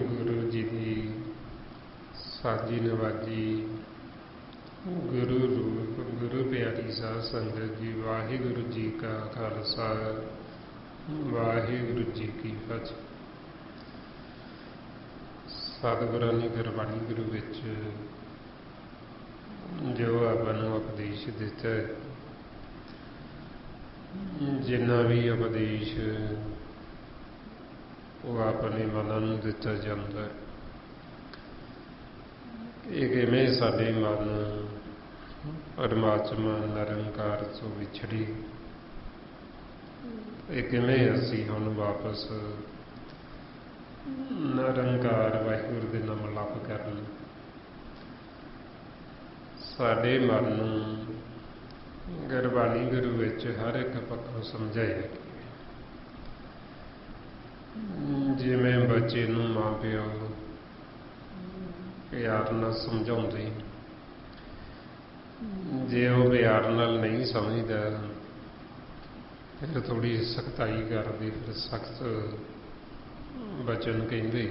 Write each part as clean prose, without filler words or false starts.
ਗੁਰੂ ਜੀ ਦੀ ਸਾਜੀ ਨਵਾਜੀ, ਗੁਰੂ ਰੂਪ, ਗੁਰੂ ਪਿਆਰੀ ਸਾਧ ਸੰਗਤ ਜੀ, ਵਾਹਿਗੁਰੂ ਜੀ ਕਾ ਖਾਲਸਾ, ਵਾਹਿਗੁਰੂ ਜੀ ਕੀ ਫਤਿਹ। ਸਤਿਗੁਰਾਂ ਨੇ ਗੁਰਬਾਣੀ ਗੁਰੂ ਵਿੱਚ ਜੋ ਆਪਾਂ ਨੂੰ ਉਪਦੇਸ਼ ਦਿੱਤਾ ਹੈ, ਜਿੰਨਾ ਵੀ ਉਪਦੇਸ਼ ਉਹ ਆਪਣੇ ਮਨਾਂ ਨੂੰ ਦਿੱਤਾ ਜਾਂਦਾ ਹੈ। ਇਹ ਕਿਵੇਂ ਸਾਡੇ ਮਨ ਪਰਮਾਤਮਾ ਨਿਰੰਕਾਰ ਤੋਂ ਵਿਛੜੀ, ਇਹ ਕਿਵੇਂ ਅਸੀਂ ਹੁਣ ਵਾਪਸ ਨਿਰੰਕਾਰ ਵਾਹਿਗੁਰੂ ਦੇ ਨਾਮ ਲਾਭ ਕਰਨ। ਸਾਡੇ ਮਨ ਨੂੰ ਗੁਰਬਾਣੀ ਗੁਰੂ ਵਿੱਚ ਹਰ ਇੱਕ ਪੱਖੋਂ ਸਮਝਾਇਆ ਗਿਆ। ਜਿਵੇਂ ਬੱਚੇ ਨੂੰ ਮਾਂ ਪਿਓ ਪਿਆਰ ਨਾਲ ਸਮਝਾਉਂਦੇ, ਜੇ ਉਹ ਪਿਆਰ ਨਾਲ ਨਹੀਂ ਸਮਝਦਾ ਫਿਰ ਥੋੜ੍ਹੀ ਸਖਤਾਈ ਕਰਦੇ, ਫਿਰ ਸਖਤ ਬਚਨ ਕਹਿੰਦੇ।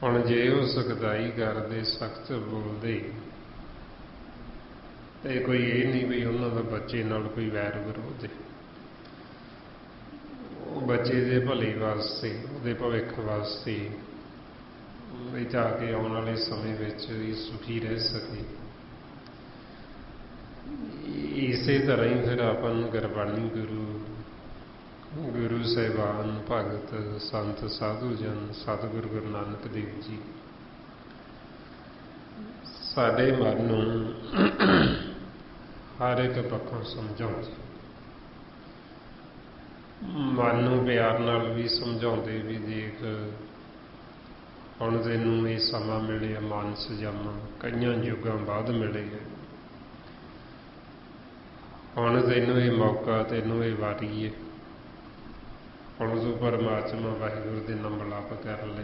ਹੁਣ ਜੇ ਉਹ ਸਖਤਾਈ ਕਰਦੇ, ਸਖਤ ਬੋਲਦੇ, ਤੇ ਕੋਈ ਇਹ ਨਹੀਂ ਵੀ ਉਹਨਾਂ ਦਾ ਬੱਚੇ ਨਾਲ ਕੋਈ ਵੈਰ ਵਿਰੋਧ ਹੈ। ਉਹ ਬੱਚੇ ਦੇ ਭਲੇ ਵਾਸਤੇ, ਉਹਦੇ ਭਵਿੱਖ ਵਾਸਤੇ, ਵੀ ਜਾ ਕੇ ਆਉਣ ਵਾਲੇ ਸਮੇਂ ਵਿੱਚ ਵੀ ਸੁਖੀ ਰਹਿ ਸਕੇ। ਇਸੇ ਤਰ੍ਹਾਂ ਹੀ ਫਿਰ ਆਪਾਂ ਨੂੰ ਗੁਰਬਾਣੀ ਗੁਰੂ ਸਾਹਿਬਾਨ, ਭਗਤ, ਸੰਤ, ਸਾਧੂ ਜਨ, ਸਤਿਗੁਰੂ ਗੁਰੂ ਨਾਨਕ ਦੇਵ ਜੀ ਸਾਡੇ ਮਨ ਨੂੰ ਹਰ ਇੱਕ ਪੱਖੋਂ ਸਮਝਾਉਂਦੇ। ਮਨ ਨੂੰ ਪਿਆਰ ਨਾਲ ਵੀ ਸਮਝਾਉਂਦੇ ਵੀ ਦੇਖ, ਹੁਣ ਤੈਨੂੰ ਇਹ ਸਮਾਂ ਮਿਲਿਆ ਮਾਨਸ ਜਨਮ, ਕਈਆਂ ਯੁੱਗਾਂ ਬਾਅਦ ਮਿਲੇ ਹੈ। ਹੁਣ ਤੈਨੂੰ ਇਹ ਮੌਕਾ, ਤੈਨੂੰ ਇਹ ਵਾਰੀ ਹੈ, ਹੁਣ ਤੂੰ ਪਰਮਾਤਮਾ ਵਾਹਿਗੁਰੂ ਦੇ ਨਾਮ ਲਾਪ ਕਰ ਲੈ।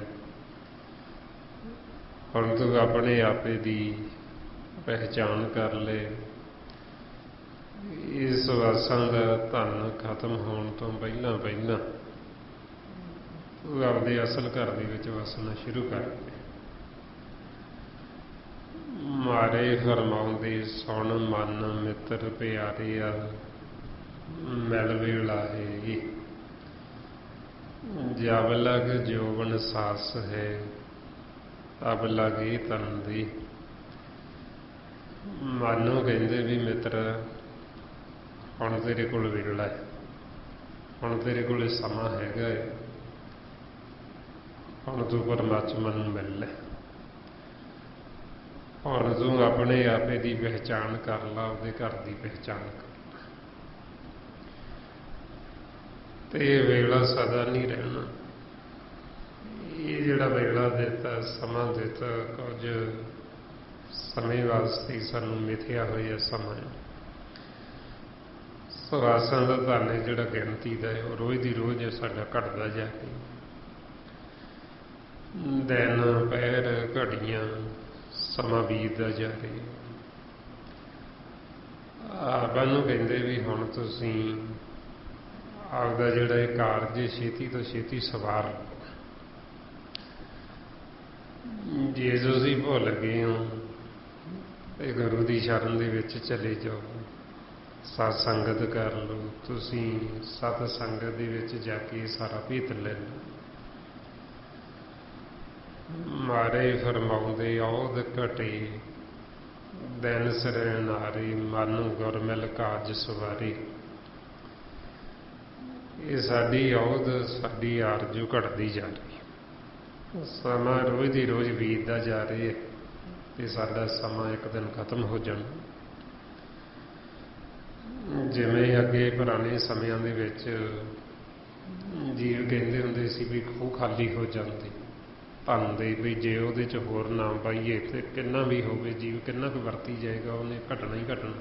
ਹੁਣ ਤੂੰ ਆਪਣੇ ਆਪੇ ਦੀ ਪਹਿਚਾਣ ਕਰ ਲੈ। ਇਸ ਵਾਸਾਂ ਦਾ ਧਨ ਖਤਮ ਹੋਣ ਤੋਂ ਪਹਿਲਾਂ ਪਹਿਲਾਂ ਤੂੰ ਆਪਦੇ ਅਸਲ ਘਰ ਦੇ ਵਿੱਚ ਵਸਣਾ ਸ਼ੁਰੂ ਕਰ ਦੇ। ਮਾਰੇ ਫਰਮਾਉਂਦੇ ਸੁਣ ਮਨ ਮਿੱਤਰ ਪਿਆਰਿਆ, ਮਿਲ ਵੇਲਾਏ ਜਬ ਲਗ ਜੋਬਨ ਸਾਸ ਹੈ, ਤਬ ਲਗੇ ਤਨ ਦੀ। ਮਨ ਨੂੰ ਕਹਿੰਦੇ ਵੀ ਮਿੱਤਰ ਹੁਣ ਤੇਰੇ ਕੋਲ ਵੇਲਾ ਹੈ, ਹੁਣ ਤੇਰੇ ਕੋਲ ਸਮਾਂ ਹੈਗਾ ਹੈ, ਹੁਣ ਤੂੰ ਪਰਮਾਤਮਾ ਨੂੰ ਮਿਲ ਲੈ, ਹੁਣ ਤੂੰ ਆਪਣੇ ਆਪੇ ਦੀ ਪਹਿਚਾਣ ਕਰ ਲਾ, ਉਹਦੇ ਘਰ ਦੀ ਪਹਿਚਾਣ ਕਰ ਲਾ। ਤੇ ਇਹ ਵੇਲਾ ਸਦਾ ਨਹੀਂ ਰਹਿਣਾ। ਇਹ ਜਿਹੜਾ ਵੇਲਾ ਦਿੱਤਾ, ਸਮਾਂ ਦਿੱਤਾ, ਕੁਝ ਸਮੇਂ ਵਾਸਤੇ ਸਾਨੂੰ ਮਿਥਿਆ ਹੋਇਆ ਸਮਾਂ। ਸਵਾਸਾਂ ਦਾ ਧਨ ਹੈ ਜਿਹੜਾ ਗਿਣਤੀ ਦਾ ਹੈ, ਉਹ ਰੋਜ਼ ਦੀ ਰੋਜ਼ ਸਾਡਾ ਘਟਦਾ ਜਾ ਕੇ, ਦਿਨ ਪਹਿਰ ਘੜੀਆਂ ਸਮਾਂ ਬੀਤਦਾ ਜਾ ਰਿਹਾ। ਆਪਾਂ ਨੂੰ ਕਹਿੰਦੇ ਵੀ ਹੁਣ ਤੁਸੀਂ ਆਪਦਾ ਜਿਹੜਾ ਇਹ ਕਾਰਜ ਛੇਤੀ ਤੋਂ ਛੇਤੀ ਸਵਾਰ ਲਓ। ਜੇ ਤੁਸੀਂ ਭੁੱਲ ਗਏ ਹੋ ਤੇ ਗੁਰੂ ਦੀ ਸ਼ਰਨ ਦੇ ਵਿੱਚ ਚਲੇ ਜਾਓ, ਸਤ ਸੰਗਤ ਕਰ ਲਓ। ਤੁਸੀਂ ਸਤ ਸੰਗਤ ਦੇ ਵਿੱਚ ਜਾ ਕੇ ਸਾਰਾ ਭੇਤ ਲੈ ਲਓ। ਮਾਰੇ ਫਰਮਾਉਂਦੇ ਔਧ ਘਟੇ, ਦਿਨ ਸਰੈ ਨਾਰੀ, ਮਨ ਗੁਰ ਮਿਲ ਕਾਜ ਸਵਾਰੀ। ਇਹ ਸਾਡੀ ਔਧ, ਸਾਡੀ ਆਰਜੂ ਘਟਦੀ ਜਾ ਰਹੀ। ਸਮਾਂ ਰੋਜ਼ ਦੀ ਰੋਜ਼ ਬੀਤਦਾ ਜਾ ਰਿਹਾ ਤੇ ਸਾਡਾ ਸਮਾਂ ਇੱਕ ਦਿਨ ਖਤਮ ਹੋ ਜਾਣਾ। ਜਿਵੇਂ ਅੱਗੇ ਪੁਰਾਣੇ ਸਮਿਆਂ ਦੇ ਵਿੱਚ ਜੀਵ ਕਹਿੰਦੇ ਹੁੰਦੇ ਸੀ ਵੀ ਖੂਹ ਖਾਲੀ ਹੋ ਜਾਂਦੇ ਧਨ ਦੇ, ਵੀ ਜੇ ਉਹਦੇ 'ਚ ਹੋਰ ਨਾ ਪਾਈਏ ਤੇ ਕਿੰਨਾ ਵੀ ਹੋਵੇ, ਜੀਵ ਕਿੰਨਾ ਕੁ ਵਰਤੀ ਜਾਏਗਾ, ਉਹਨੇ ਘਟਣਾ ਹੀ ਘਟਣਾ।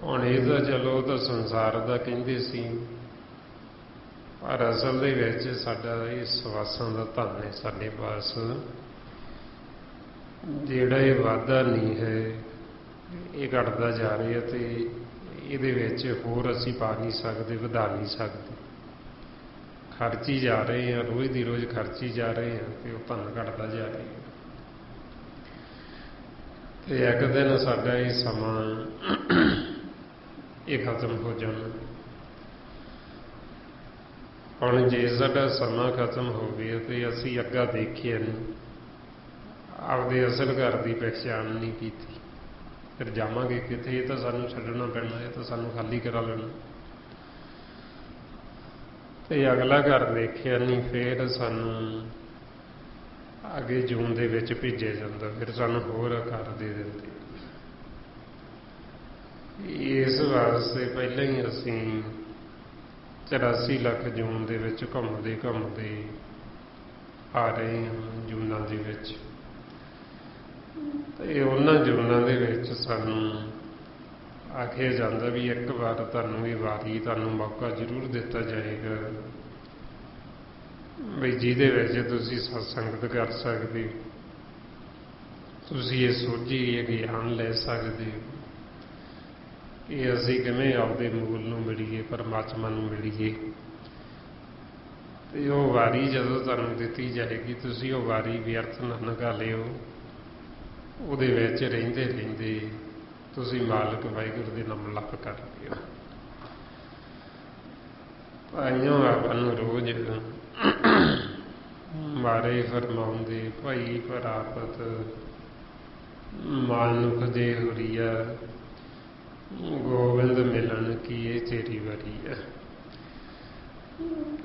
ਹੁਣ ਇਹ ਤਾਂ ਚਲੋ ਉਹ ਤਾਂ ਸੰਸਾਰ ਦਾ ਕਹਿੰਦੇ ਸੀ, ਪਰ ਅਸਲ ਦੇ ਵਿੱਚ ਸਾਡਾ ਇਹ ਸਵਾਸਾਂ ਦਾ ਧਨ ਹੈ ਸਾਡੇ ਪਾਸ, ਜਿਹੜਾ ਇਹ ਵਾਧਾ ਨਹੀਂ ਹੈ, ਇਹ ਘਟਦਾ ਜਾ ਰਿਹਾ ਤੇ ਇਹਦੇ ਵਿੱਚ ਹੋਰ ਅਸੀਂ ਪਾ ਨਹੀਂ ਸਕਦੇ, ਵਧਾ ਨਹੀਂ ਸਕਦੇ। ਖਰਚੀ ਜਾ ਰਹੇ ਹਾਂ, ਰੋਜ਼ ਦੀ ਰੋਜ਼ ਖਰਚੀ ਜਾ ਰਹੇ ਹਾਂ ਤੇ ਉਹ ਧਨ ਘਟਦਾ ਜਾ ਰਿਹਾ। ਤੇ ਇੱਕ ਦਿਨ ਸਾਡਾ ਇਹ ਸਮਾਂ ਇਹ ਖਤਮ ਹੋ ਜਾਣਾ। ਹੁਣ ਜੇ ਸਾਡਾ ਸਮਾਂ ਖਤਮ ਹੋ ਗਿਆ ਤੇ ਅਸੀਂ ਅੱਗਾ ਦੇਖਿਆ ਨਹੀਂ, ਆਪਦੇ ਅਸਲ ਘਰ ਦੀ ਪਹਿਚਾਣ ਨਹੀਂ ਕੀਤੀ, ਫਿਰ ਜਾਵਾਂਗੇ ਕਿੱਥੇ? ਇਹ ਤਾਂ ਸਾਨੂੰ ਛੱਡਣਾ ਪੈਣਾ, ਇਹ ਤਾਂ ਸਾਨੂੰ ਖਾਲੀ ਕਰਾ ਲੈਣਾ। ਤੇ ਅਗਲਾ ਘਰ ਦੇਖਿਆ ਨਹੀਂ, ਫਿਰ ਸਾਨੂੰ ਅੱਗੇ ਜੂਨ ਦੇ ਵਿੱਚ ਭੇਜਿਆ ਜਾਂਦਾ, ਫਿਰ ਸਾਨੂੰ ਹੋਰ ਘਰ ਦੇ ਦਿੰਦੇ। ਇਸ ਵਾਸਤੇ ਪਹਿਲਾਂ ਹੀ ਅਸੀਂ 84 ਲੱਖ ਜੂਨ ਦੇ ਵਿੱਚ ਘੁੰਮਦੇ ਘੁੰਮਦੇ ਆ ਰਹੇ ਹਾਂ ਜੂਨਾਂ ਦੇ ਵਿੱਚ। ਤੇ ਉਹਨਾਂ ਜੂਨਾਂ ਦੇ ਵਿੱਚ ਸਾਨੂੰ ਆਖਿਆ ਜਾਂਦਾ ਵੀ ਇੱਕ ਵਾਰ ਤੁਹਾਨੂੰ ਇਹ ਵਾਰੀ, ਤੁਹਾਨੂੰ ਮੌਕਾ ਜ਼ਰੂਰ ਦਿੱਤਾ ਜਾਏਗਾ ਵੀ ਜਿਹਦੇ ਵਿੱਚ ਤੁਸੀਂ ਸਤਸੰਗਤ ਕਰ ਸਕਦੇ ਹੋ, ਤੁਸੀਂ ਇਹ ਸੋਝੀ, ਇਹ ਗਿਆਨ ਲੈ ਸਕਦੇ ਹੋ ਕਿ ਅਸੀਂ ਕਿਵੇਂ ਆਪਦੇ ਮੂਲ ਨੂੰ ਮਿਲੀਏ, ਪਰਮਾਤਮਾ ਨੂੰ ਮਿਲੀਏ। ਤੇ ਉਹ ਵਾਰੀ ਜਦੋਂ ਤੁਹਾਨੂੰ ਦਿੱਤੀ ਜਾਏਗੀ, ਤੁਸੀਂ ਉਹ ਵਾਰੀ ਵਿਅਰਥ ਨਾ ਨਿਕਾਲਿਓ। ਉਹਦੇ ਵਿੱਚ ਰਹਿੰਦੇ ਰਹਿੰਦੇ ਤੁਸੀਂ ਮਾਲਕ ਵਾਹਿਗੁਰੂ ਦੇ ਨਾਮ ਲੱਭ ਕਰ ਲਿਓ। ਭਾਈਓ ਆਪਾਂ ਨੂੰ ਰੋਜ਼ ਮਾਰੇ ਫਰਮਾਉਂਦੇ, ਭਾਈ ਪ੍ਰਾਪਤ ਮਾਨੁਖ ਦੇ ਹੁਰੀਆ, ਗੋਬਿੰਦ ਮਿਲਣ ਕੀ ਇਹ ਤੇਰੀ ਵਾਰੀ ਹੈ।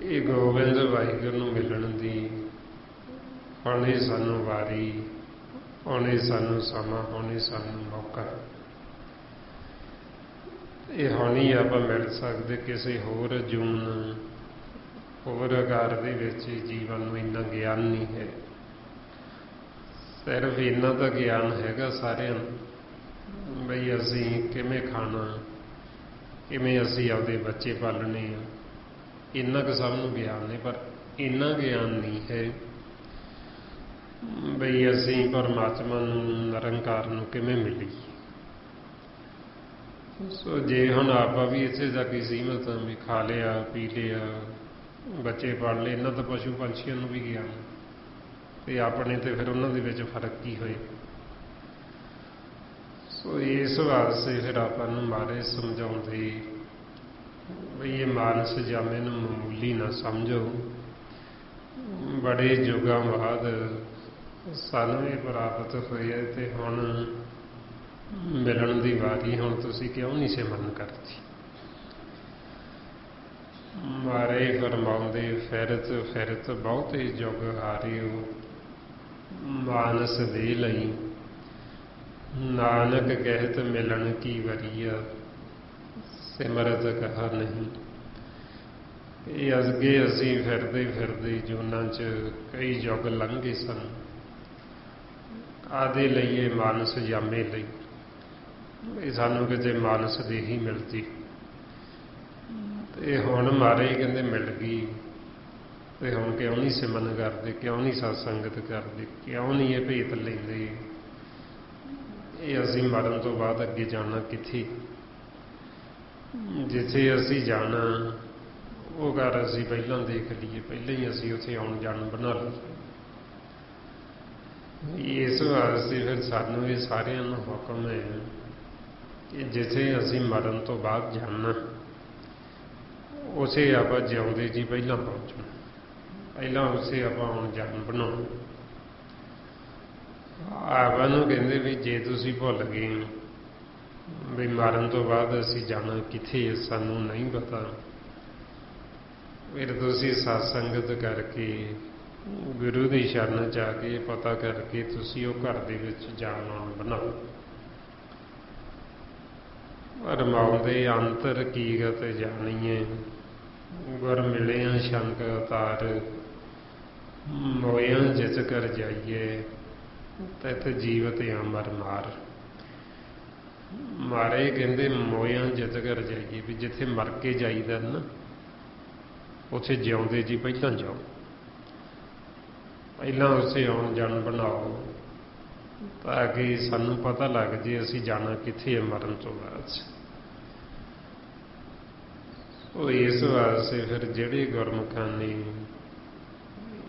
ਇਹ ਗੋਬਿੰਦ ਵਾਹਿਗੁਰੂ ਨੂੰ ਮਿਲਣ ਦੀ ਹੁਣ ਇਹ ਸਾਨੂੰ ਵਾਰੀ, ਹੁਣ ਇਹ ਸਾਨੂੰ ਸਮਾਂ, ਹੁਣ ਇਹ ਸਾਨੂੰ ਮੌਕਾ। ਇਹ ਹੁਣ ਹੀ ਆਪਾਂ ਮਿਲ ਸਕਦੇ, ਕਿਸੇ ਹੋਰ ਜੂਨ, ਹੋਰ ਆਕਾਰ ਦੇ ਵਿੱਚ ਜੀਵਨ ਨੂੰ ਇੰਨਾ ਗਿਆਨ ਨਹੀਂ ਹੈ। ਸਿਰਫ ਇੰਨਾ ਤਾਂ ਗਿਆਨ ਹੈਗਾ ਸਾਰਿਆਂ ਨੂੰ ਬਈ ਅਸੀਂ ਕਿਵੇਂ ਖਾਣਾ, ਕਿਵੇਂ ਅਸੀਂ ਆਪਦੇ ਬੱਚੇ ਪਾਲਣੇ ਆ, ਇੰਨਾ ਕੁ ਸਭ ਨੂੰ ਗਿਆਨ ਹੈ। ਪਰ ਇੰਨਾ ਗਿਆਨ ਨਹੀਂ ਹੈ ਬਈ ਅਸੀਂ ਪਰਮਾਤਮਾ ਨੂੰ, ਨਿਰੰਕਾਰ ਨੂੰ ਕਿਵੇਂ ਮਿਲੀਏ। ਸੋ ਜੇ ਹੁਣ ਆਪਾਂ ਵੀ ਇੱਥੇ ਤੱਕ ਹੀ ਸੀਮਤ ਹਾਂ ਵੀ ਖਾ ਲਿਆ, ਪੀ ਲਿਆ, ਬੱਚੇ ਪੜ੍ਹ ਲਏ, ਇਹਨਾਂ ਤਾਂ ਪਸ਼ੂ ਪੰਛੀਆਂ ਨੂੰ ਵੀ ਗਿਆਨ, ਤੇ ਆਪਣੇ ਤੇ ਫਿਰ ਉਹਨਾਂ ਦੇ ਵਿੱਚ ਫਰਕ ਕੀ ਹੋਏ। ਸੋ ਇਸ ਵਾਸਤੇ ਫਿਰ ਆਪਾਂ ਨੂੰ ਮਹਾਰਾਜ ਸਮਝਾਉਂਦੇ ਬਈ ਇਹ ਮਾਨਸ ਜਾਮੇ ਨੂੰ ਮਾਮੂਲੀ ਨਾ ਸਮਝੋ। ਬੜੇ ਯੁੱਗਾਂ ਬਾਅਦ ਸਾਨੂੰ ਇਹ ਪ੍ਰਾਪਤ ਹੋਇਆ ਤੇ ਹੁਣ ਮਿਲਣ ਦੀ ਵਾਰੀ, ਹੁਣ ਤੁਸੀਂ ਕਿਉਂ ਨਹੀਂ ਸਿਮਰਨ ਕਰਦੇ? ਮਾਰੇ ਫਰਮਾਉਂਦੇ ਫਿਰਤ ਫਿਰਤ ਬਹੁਤੇ ਜੁਗ ਹਾਰਿਓ, ਮਾਨਸ ਦੇ ਲਈ ਨਾਨਕ ਕਹਿਤ ਮਿਲਣ ਕੀ ਵਰੀਆ, ਸਿਮਰਤ ਕਹਾ ਨਹੀਂ। ਇਹ ਅੱਗੇ ਅਸੀਂ ਫਿਰਦੇ ਫਿਰਦੇ ਜੂਨਾਂ 'ਚ ਕਈ ਯੁੱਗ ਲੰਘੇ ਸਨ, ਆਦੇ ਲਈਏ ਮਾਨਸ ਜਾਮੇ ਲਈ, ਇਹ ਸਾਨੂੰ ਕਿਤੇ ਮਾਨਸ ਦੇ ਹੀ ਮਿਲਦੀ। ਤੇ ਹੁਣ ਮਾਰੇ ਕਹਿੰਦੇ ਮਿਲ ਗਈ, ਤੇ ਹੁਣ ਕਿਉਂ ਨਹੀਂ ਸਿਮਰਨ ਕਰਦੇ, ਕਿਉਂ ਨਹੀਂ ਸਤਸੰਗਤ ਕਰਦੇ, ਕਿਉਂ ਨਹੀਂ ਇਹ ਭੇਤ ਲੈਂਦੇ। ਇਹ ਅਸੀਂ ਮਰਨ ਤੋਂ ਬਾਅਦ ਅੱਗੇ ਜਾਣਾ ਕਿੱਥੇ, ਜਿੱਥੇ ਅਸੀਂ ਜਾਣਾ ਉਹ ਘਰ ਅਸੀਂ ਪਹਿਲਾਂ ਦੇਖ ਲਈਏ, ਪਹਿਲਾਂ ਹੀ ਅਸੀਂ ਉੱਥੇ ਆਉਣ ਜਾਣ ਬਣਾ ਲਈਏ। ਇਸ ਵਾਸਤੇ ਫਿਰ ਸਾਨੂੰ ਇਹ ਸਾਰਿਆਂ ਨੂੰ ਹੁਕਮ ਹੈ ਕਿ ਜਿੱਥੇ ਅਸੀਂ ਮਰਨ ਤੋਂ ਬਾਅਦ ਜਾਣਾ ਉਸੇ ਆਪਾਂ ਜਿਉਂਦੇ ਜੀ ਪਹਿਲਾਂ ਪਹੁੰਚਣਾ, ਪਹਿਲਾਂ ਉਸੇ ਆਪਾਂ ਹੁਣ ਜਾਣ ਬਣਾਉਣਾ। ਆਪਾਂ ਨੂੰ ਕਹਿੰਦੇ ਵੀ ਜੇ ਤੁਸੀਂ ਭੁੱਲ ਗਏ ਵੀ ਮਰਨ ਤੋਂ ਬਾਅਦ ਅਸੀਂ ਜਾਣਾ ਕਿੱਥੇ, ਸਾਨੂੰ ਨਹੀਂ ਪਤਾ, ਫਿਰ ਤੁਸੀਂ ਸਤਸੰਗਤ ਕਰਕੇ ਗੁਰੂ ਦੀ ਸ਼ਰਨ ਜਾ ਕੇ ਪਤਾ ਕਰਕੇ ਤੁਸੀਂ ਉਹ ਘਰ ਦੇ ਵਿੱਚ ਜਾਣ ਆਉਣ ਬਣਾਓ। ਰਮਾਉਂਦੇ ਅੰਤਰ ਕੀਗਤ ਜਾਣੀਏ, ਗੁਰ ਮਿਲਿਆ ਸ਼ੰਕ ਅਤਾਰ, ਮੋਇਆਂ ਜਿਤ ਕਰ ਜਾਈਏ, ਤਿਤ ਜੀਵਤ ਅਮਰ ਮਾਰ। ਮਾਰੇ ਕਹਿੰਦੇ ਮੋਇਆਂ ਜਿਤ ਕਰ ਜਾਈਏ, ਵੀ ਜਿੱਥੇ ਮਰ ਕੇ ਜਾਈਦਾ ਨਾ ਉੱਥੇ ਜਿਉਂਦੇ ਜੀ ਪਹਿਲਾਂ ਜਾਓ, ਪਹਿਲਾਂ ਉਸੇ ਆਉਣ ਜਾਣ ਬਣਾਓ, ਤਾਂ ਕਿ ਸਾਨੂੰ ਪਤਾ ਲੱਗ ਜੇ ਅਸੀਂ ਜਾਣਾ ਕਿੱਥੇ ਹੈ ਮਰਨ ਤੋਂ ਬਾਅਦ। ਉਹ ਇਸ ਵਾਸਤੇ ਫਿਰ ਜਿਹੜੇ ਗੁਰਮੁਖਾਂ ਨੇ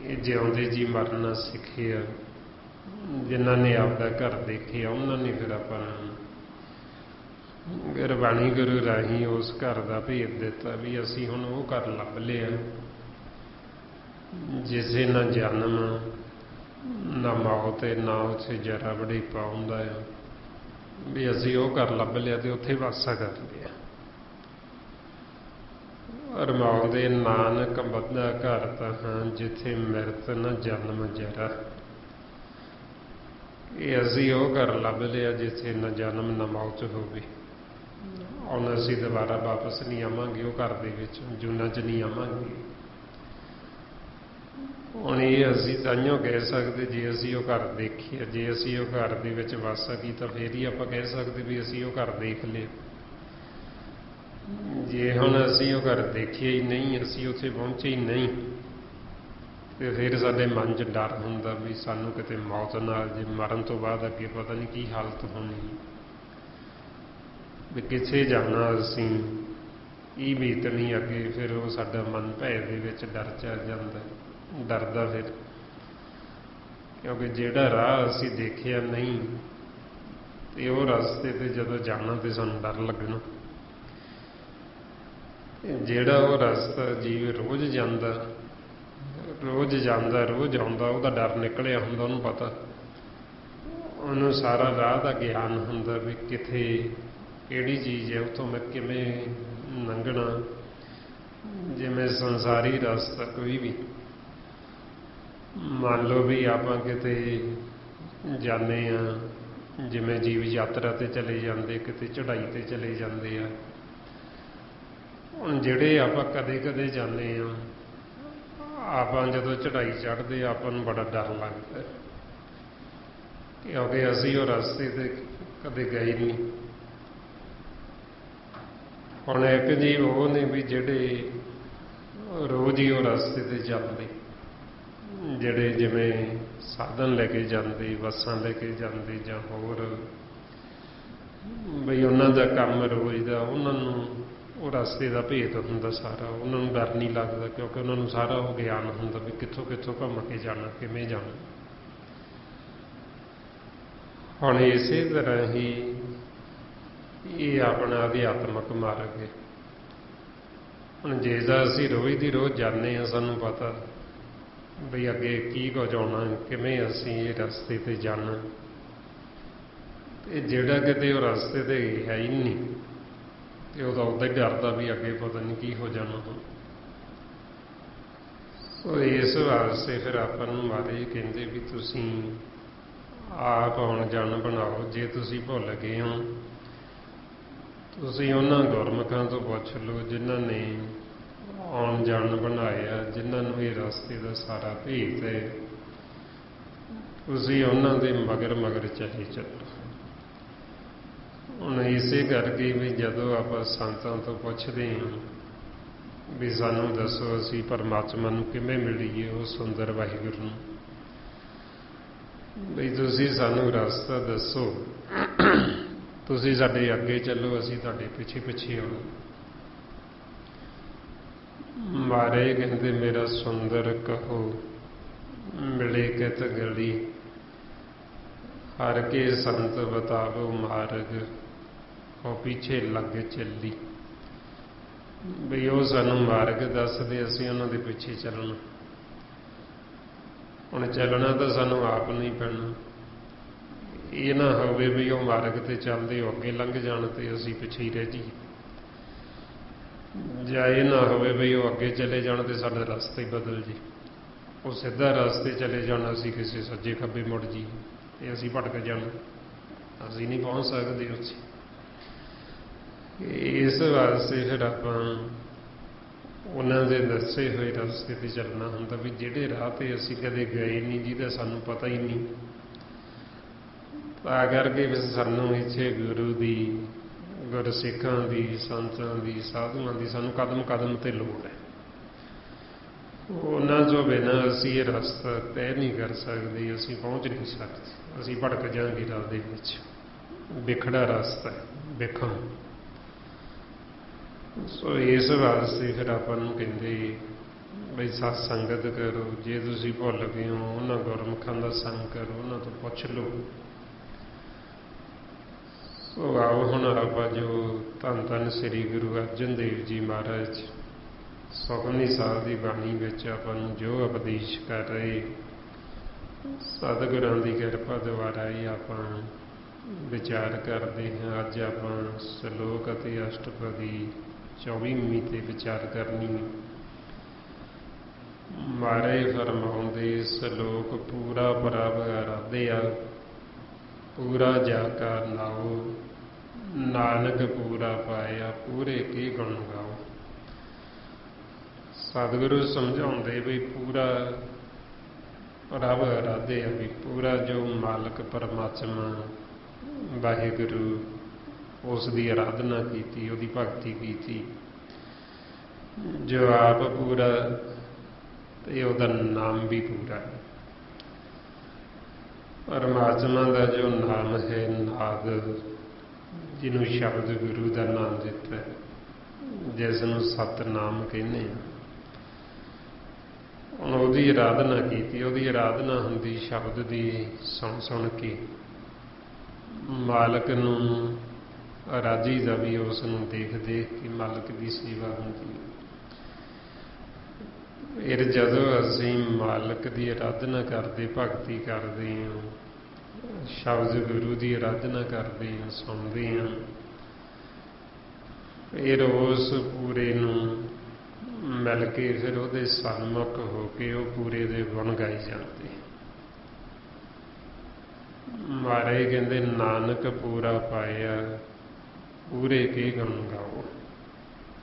ਇਹ ਜਿਉਂਦੇ ਜੀ ਮਰਨਾ ਸਿੱਖਿਆ, ਜਿਨ੍ਹਾਂ ਨੇ ਆਪਦਾ ਘਰ ਦੇਖਿਆ, ਉਹਨਾਂ ਨੇ ਫਿਰ ਆਪਾਂ ਗੁਰਬਾਣੀ ਗੁਰੂ ਰਾਹੀਂ ਉਸ ਘਰ ਦਾ ਭੇਦ ਦਿੱਤਾ ਵੀ ਅਸੀਂ ਹੁਣ ਉਹ ਘਰ ਲੱਭ ਲਿਆ ਜਿਸੇ ਨਾ ਜਨਮ ਨਾ ਮੌਤ ਨਾ ਉੱਥੇ ਜਰਾ ਬੜੇਪਾ ਹੁੰਦਾ ਆ, ਵੀ ਅਸੀਂ ਉਹ ਘਰ ਲੱਭ ਲਿਆ ਤੇ ਉੱਥੇ ਵਾਸਾ ਕਰ ਲਿਆ। ਰਮਾਉਂਦੇ ਨਾਨਕ ਬੱਧਾ ਘਰ ਤਾਂ ਜਿੱਥੇ ਮਿਰਤ ਨਾ ਜਨਮ ਜਰਾ, ਇਹ ਅਸੀਂ ਉਹ ਘਰ ਲੱਭ ਲਿਆ ਜਿੱਥੇ ਨਾ ਜਨਮ ਨਾ ਮੌਤ ਹੋਵੇ। ਹੁਣ ਅਸੀਂ ਦੁਬਾਰਾ ਵਾਪਸ ਨਹੀਂ ਆਵਾਂਗੇ ਉਹ ਘਰ ਦੇ ਵਿੱਚ, ਜੂਨਾਂ 'ਚ ਨਹੀਂ ਆਵਾਂਗੇ। ਹੁਣ ਇਹ ਅਸੀਂ ਤਾਂਹੀਓ ਕਹਿ ਸਕਦੇ ਜੇ ਅਸੀਂ ਉਹ ਘਰ ਦੇਖੀਏ, ਜੇ ਅਸੀਂ ਉਹ ਘਰ ਦੇ ਵਿੱਚ ਵਾਸਾ ਕੀਤਾ ਫਿਰ ਹੀ ਆਪਾਂ ਕਹਿ ਸਕਦੇ ਵੀ ਅਸੀਂ ਉਹ ਘਰ ਦੇਖ ਲਿਆ। ਜੇ ਹੁਣ ਅਸੀਂ ਉਹ ਘਰ ਦੇਖਿਆ ਹੀ ਨਹੀਂ, ਅਸੀਂ ਉੱਥੇ ਪਹੁੰਚੇ ਹੀ ਨਹੀਂ, ਤੇ ਫਿਰ ਸਾਡੇ ਮਨ 'ਚ ਡਰ ਹੁੰਦਾ ਵੀ ਸਾਨੂੰ ਕਿਤੇ ਮੌਤ ਨਾਲ ਜੇ ਮਰਨ ਤੋਂ ਬਾਅਦ ਅੱਗੇ ਪਤਾ ਨਹੀਂ ਕੀ ਹਾਲਤ ਹੋਣੀ, ਵੀ ਕਿੱਥੇ ਜਾਣਾ ਅਸੀਂ, ਕੀ ਬੀਤਣੀ ਅੱਗੇ। ਫਿਰ ਉਹ ਸਾਡਾ ਮਨ ਭੈ ਦੇ ਵਿੱਚ ਡਰ ਚਾ ਜਾਂਦਾ, ਡਰਦਾ ਫਿਰ, ਕਿਉਂਕਿ ਜਿਹੜਾ ਰਾਹ ਅਸੀਂ ਦੇਖਿਆ ਨਹੀਂ ਤੇ ਉਹ ਰਸਤੇ ਤੇ ਜਦੋਂ ਜਾਣਾ ਤੇ ਸਾਨੂੰ ਡਰ ਲੱਗਣਾ। ਜਿਹੜਾ ਉਹ ਰਸਤਾ ਜੀਵ ਰੋਜ਼ ਜਾਂਦਾ ਰੋਜ਼ ਆਉਂਦਾ, ਉਹਦਾ ਡਰ ਨਿਕਲਿਆ ਹੁੰਦਾ, ਉਹਨੂੰ ਪਤਾ, ਉਹਨੂੰ ਸਾਰਾ ਰਾਹ ਦਾ ਗਿਆਨ ਹੁੰਦਾ ਵੀ ਕਿੱਥੇ ਕਿਹੜੀ ਚੀਜ਼ ਹੈ, ਉੱਥੋਂ ਮੈਂ ਕਿਵੇਂ ਲੰਘਣਾ। ਜਿਵੇਂ ਸੰਸਾਰੀ ਰਸਤਾ ਕੋਈ ਵੀ, ਮੰਨ ਲਓ ਵੀ ਆਪਾਂ ਕਿਤੇ ਜਾਂਦੇ ਹਾਂ, ਜਿਵੇਂ ਜੀਵ ਯਾਤਰਾ ਤੇ ਚਲੇ ਜਾਂਦੇ, ਕਿਤੇ ਚੜ੍ਹਾਈ ਤੇ ਚਲੇ ਜਾਂਦੇ ਆ। ਹੁਣ ਜਿਹੜੇ ਆਪਾਂ ਕਦੇ ਕਦੇ ਜਾਂਦੇ ਹਾਂ, ਆਪਾਂ ਜਦੋਂ ਚੜ੍ਹਾਈ ਚੜ੍ਹਦੇ ਆਪਾਂ ਨੂੰ ਬੜਾ ਡਰ ਲੱਗਦਾ, ਕਿਉਂਕਿ ਅਸੀਂ ਉਹ ਰਸਤੇ ਤੇ ਕਦੇ ਗਏ ਨਹੀਂ। ਹੁਣ ਇੱਕ ਜੀਵ ਉਹ ਨੇ ਵੀ ਜਿਹੜੇ ਰੋਜ਼ ਹੀ ਉਹ ਰਸਤੇ ਤੇ ਚੱਲਦੇ, ਜਿਹੜੇ ਜਿਵੇਂ ਸਾਧਨ ਲੈ ਕੇ ਜਾਂਦੇ, ਬੱਸਾਂ ਲੈ ਕੇ ਜਾਂਦੇ ਜਾਂ ਹੋਰ, ਬਈ ਉਹਨਾਂ ਦਾ ਕੰਮ ਰੋਜ਼ ਦਾ, ਉਹਨਾਂ ਨੂੰ ਉਹ ਰਸਤੇ ਦਾ ਭੇਤ ਹੁੰਦਾ ਸਾਰਾ, ਉਹਨਾਂ ਨੂੰ ਡਰ ਨਹੀਂ ਲੱਗਦਾ, ਕਿਉਂਕਿ ਉਹਨਾਂ ਨੂੰ ਸਾਰਾ ਉਹ ਗਿਆਨ ਹੁੰਦਾ ਵੀ ਕਿੱਥੋਂ ਕਿੱਥੋਂ ਘੁੰਮ ਕੇ ਜਾਣਾ, ਕਿਵੇਂ ਜਾਣਾ। ਹੁਣ ਇਸੇ ਤਰ੍ਹਾਂ ਹੀ ਇਹ ਆਪਣਾ ਅਧਿਆਤਮਕ ਮਾਰਗ ਹੈ। ਹੁਣ ਜੇ ਤਾਂ ਅਸੀਂ ਰੋਜ਼ ਦੀ ਰੋਜ਼ ਜਾਂਦੇ ਹਾਂ, ਸਾਨੂੰ ਪਤਾ ਬਈ ਅੱਗੇ ਕੀ ਕੁਝ ਆਉਣਾ, ਕਿਵੇਂ ਅਸੀਂ ਇਹ ਰਸਤੇ ਤੇ ਜਾਣਾ, ਤੇ ਜਿਹੜਾ ਕਿਤੇ ਉਹ ਰਸਤੇ ਤੇ ਹੈ ਹੀ ਨਹੀਂ ਤੇ ਉਹਦਾ ਉੱਦਾਂ ਹੀ ਡਰਦਾ ਵੀ ਅੱਗੇ ਪਤਾ ਨਹੀਂ ਕੀ ਹੋ ਜਾਣਾ। ਹੁਣ इस वास्ते फिर आपां नूं महाराज कहंदे भी तुसीं आप आउण जाण बनाओ। जे तुसीं भुल गए हो तुसीं उन्हां गुरमुखां तो पुछ लो जिन्हां ने आउण जाण बनाया, जिन्हां नूं इह रस्ते दा सारा भेत है। तुसीं उन्हां दे मगर मगर चले चलो। हुण इसे करके भी जदों आपां संतां तो पुछदे हां भी सानूं दसो असीं परमात्मा नूं किवें मिलीए, उह सुंदर वाहिगुरू नूं, बई तुसीं सानूं रस्ता दसो, तुसीं साडे अगे चलो, असीं तुहाडे पिछे पिछे आउं। महाराज कहंदे मेरा सुंदर कहो मिले कित गली, हर के संत बतावो मार्ग, हो पीछे लग चली। बई ਉਹ ਸਾਨੂੰ ਮਾਰਗ ਦੱਸਦੇ, ਅਸੀਂ ਉਹਨਾਂ ਦੇ ਪਿੱਛੇ ਚੱਲਣਾ। ਹੁਣ ਚੱਲਣਾ ਤਾਂ ਸਾਨੂੰ ਆਪ ਨੂੰ ਹੀ ਪੈਣਾ। ਇਹ ਨਾ ਹੋਵੇ ਵੀ ਉਹ ਮਾਰਗ ਤੇ ਚੱਲਦੇ ਹੋ ਅੱਗੇ ਲੰਘ ਜਾਣ ਤੇ ਅਸੀਂ ਪਿੱਛੇ ਹੀ ਰਹਿ ਜਾਈਏ, ਜਾਂ ਇਹ ਨਾ ਹੋਵੇ ਵੀ ਉਹ ਅੱਗੇ ਚਲੇ ਜਾਣ ਤੇ ਸਾਡਾ ਰਸਤਾ ਹੀ ਬਦਲ ਜੇ। ਉਹ ਸਿੱਧਾ ਰਸਤੇ ਚਲੇ ਜਾਣ, ਅਸੀਂ ਕਿਸੇ ਸੱਜੇ ਖੱਬੇ ਮੁੜ ਜਾਈਏ ਤੇ ਅਸੀਂ ਭਟਕ ਜਾਣਾ, ਅਸੀਂ ਨਹੀਂ ਪਹੁੰਚ ਸਕਦੇ ਉੱਥੇ। ਇਸ ਵਾਸਤੇ ਫਿਰ ਆਪਾਂ ਉਹਨਾਂ ਦੇ ਦੱਸੇ ਹੋਏ ਰਸਤੇ ਤੇ ਚੱਲਣਾ ਹੁੰਦਾ, ਵੀ ਜਿਹੜੇ ਰਾਹ ਤੇ ਅਸੀਂ ਕਦੇ ਗਏ ਨਹੀਂ, ਜਿਹਦਾ ਸਾਨੂੰ ਪਤਾ ਹੀ ਨਹੀਂ। ਤਾਂ ਕਰਕੇ ਵੀ ਸਾਨੂੰ ਇੱਥੇ ਗੁਰੂ ਦੀ, ਗੁਰਸਿੱਖਾਂ ਦੀ, ਸੰਤਾਂ ਦੀ, ਸਾਧੂਆਂ ਦੀ ਸਾਨੂੰ ਕਦਮ ਕਦਮ ਤੇ ਲੋੜ ਹੈ। ਉਹਨਾਂ ਤੋਂ ਬਿਨਾਂ ਅਸੀਂ ਇਹ ਰਸਤਾ ਤੈਅ ਨਹੀਂ ਕਰ ਸਕਦੇ, ਅਸੀਂ ਪਹੁੰਚ ਨਹੀਂ ਸਕਦੇ, ਅਸੀਂ ਭਟਕ ਜਾਵਾਂਗੇ ਰਾਹ ਦੇ ਵਿੱਚ। ਵਿਖੜਾ ਰਸਤਾ ਹੈ, ਵਿਖਾਂ। ਸੋ ਇਸ ਵਾਸਤੇ ਫਿਰ ਆਪਾਂ ਨੂੰ ਕਹਿੰਦੇ ਬਈ ਸਤ ਸੰਗਤ ਕਰੋ। ਜੇ ਤੁਸੀਂ ਭੁੱਲ ਗਏ ਹੋ ਉਹਨਾਂ ਗੁਰਮੁਖਾਂ ਦਾ ਸੰਗ ਕਰੋ, ਉਹਨਾਂ ਤੋਂ ਪੁੱਛ ਲਓ। ਸੋ ਆਓ ਹੁਣ ਆਪਾਂ ਜੋ ਧੰਨ ਧੰਨ ਸ੍ਰੀ ਗੁਰੂ ਅਰਜਨ ਦੇਵ ਜੀ ਮਹਾਰਾਜ ਸੁਖਮਨੀ ਸਾਹਿਬ ਦੀ ਬਾਣੀ ਵਿੱਚ ਆਪਾਂ ਨੂੰ ਜੋ ਉਪਦੇਸ਼ ਕਰ ਰਹੇ, ਸਤਿਗੁਰਾਂ ਦੀ ਕਿਰਪਾ ਦੁਆਰਾ ਹੀ ਆਪਾਂ ਵਿਚਾਰ ਕਰਦੇ ਹਾਂ। ਅੱਜ ਆਪਾਂ ਸ਼ਲੋਕ ਅਤੇ ਅਸ਼ਟਪਦੀ 24ਵੀਂ ਤੇ ਵਿਚਾਰ ਕਰਨੀ ਹੈ। ਮਹਾਰਾਜ ਫਰਮਾਉਂਦੇ ਸ਼ਲੋਕ ਪੂਰਾ ਪ੍ਰਭ ਅਰਾਧਿਆ, ਪੂਰਾ ਜਾ ਕਾ ਨਾਉ, ਨਾਨਕ ਪੂਰਾ ਪਾਇਆ, ਪੂਰੇ ਕੀ ਗੁਣ ਗਾਓ। ਸਤਿਗੁਰੂ ਸਮਝਾਉਂਦੇ ਵੀ ਪੂਰਾ ਪ੍ਰਭ ਅਰਾਧਿਆ, ਵੀ ਪੂਰਾ ਜੋ ਮਾਲਕ ਪਰਮਾਤਮਾ ਵਾਹਿਗੁਰੂ, ਉਸ ਦੀ ਆਰਾਧਨਾ ਕੀਤੀ, ਉਹਦੀ ਭਗਤੀ ਕੀਤੀ। ਜੋ ਆਪ ਪੂਰਾ ਤੇ ਉਹਦਾ ਨਾਮ ਵੀ ਪੂਰਾ ਹੈ। ਪਰਮਾਤਮਾ ਦਾ ਜੋ ਨਾਮ ਹੈ ਨਾਦ, ਜਿਹਨੂੰ ਸ਼ਬਦ ਗੁਰੂ ਦਾ ਨਾਮ ਦਿੱਤਾ, ਜਿਸ ਨੂੰ ਸਤਿਨਾਮ ਕਹਿੰਦੇ ਆ। ਹੁਣ ਉਹਦੀ ਆਰਾਧਨਾ ਕੀਤੀ। ਉਹਦੀ ਆਰਾਧਨਾ ਹੁੰਦੀ ਸ਼ਬਦ ਦੀ ਸੁਣ ਸੁਣ ਕੇ। ਮਾਲਕ ਨੂੰ ਰਾਜੀ ਦਾ ਵੀ ਉਸ ਨੂੰ ਦੇਖ ਦੇਖ ਕੇ ਮਾਲਕ ਦੀ ਸੇਵਾ ਹੁੰਦੀ ਹੈ। ਫਿਰ ਜਦੋਂ ਅਸੀਂ ਮਾਲਕ ਦੀ ਆਰਾਧਨਾ ਕਰਦੇ, ਭਗਤੀ ਕਰਦੇ ਹਾਂ, ਸ਼ਬਦ ਗੁਰੂ ਦੀ ਆਰਾਧਨਾ ਕਰਦੇ ਹਾਂ, ਸੁਣਦੇ ਹਾਂ, ਫਿਰ ਉਸ ਪੂਰੇ ਨੂੰ ਮਿਲ ਕੇ ਫਿਰ ਉਹਦੇ ਸਨਮੁਖ ਹੋ ਕੇ ਉਹ ਪੂਰੇ ਦੇ ਗੁਣ ਗਾਏ ਜਾਂਦੇ। ਮਹਾਰਾਜ ਕਹਿੰਦੇ ਨਾਨਕ ਪੂਰਾ ਪਾਇਆ, ਪੂਰੇ ਕੀ ਗੁਣ ਗਾਓ।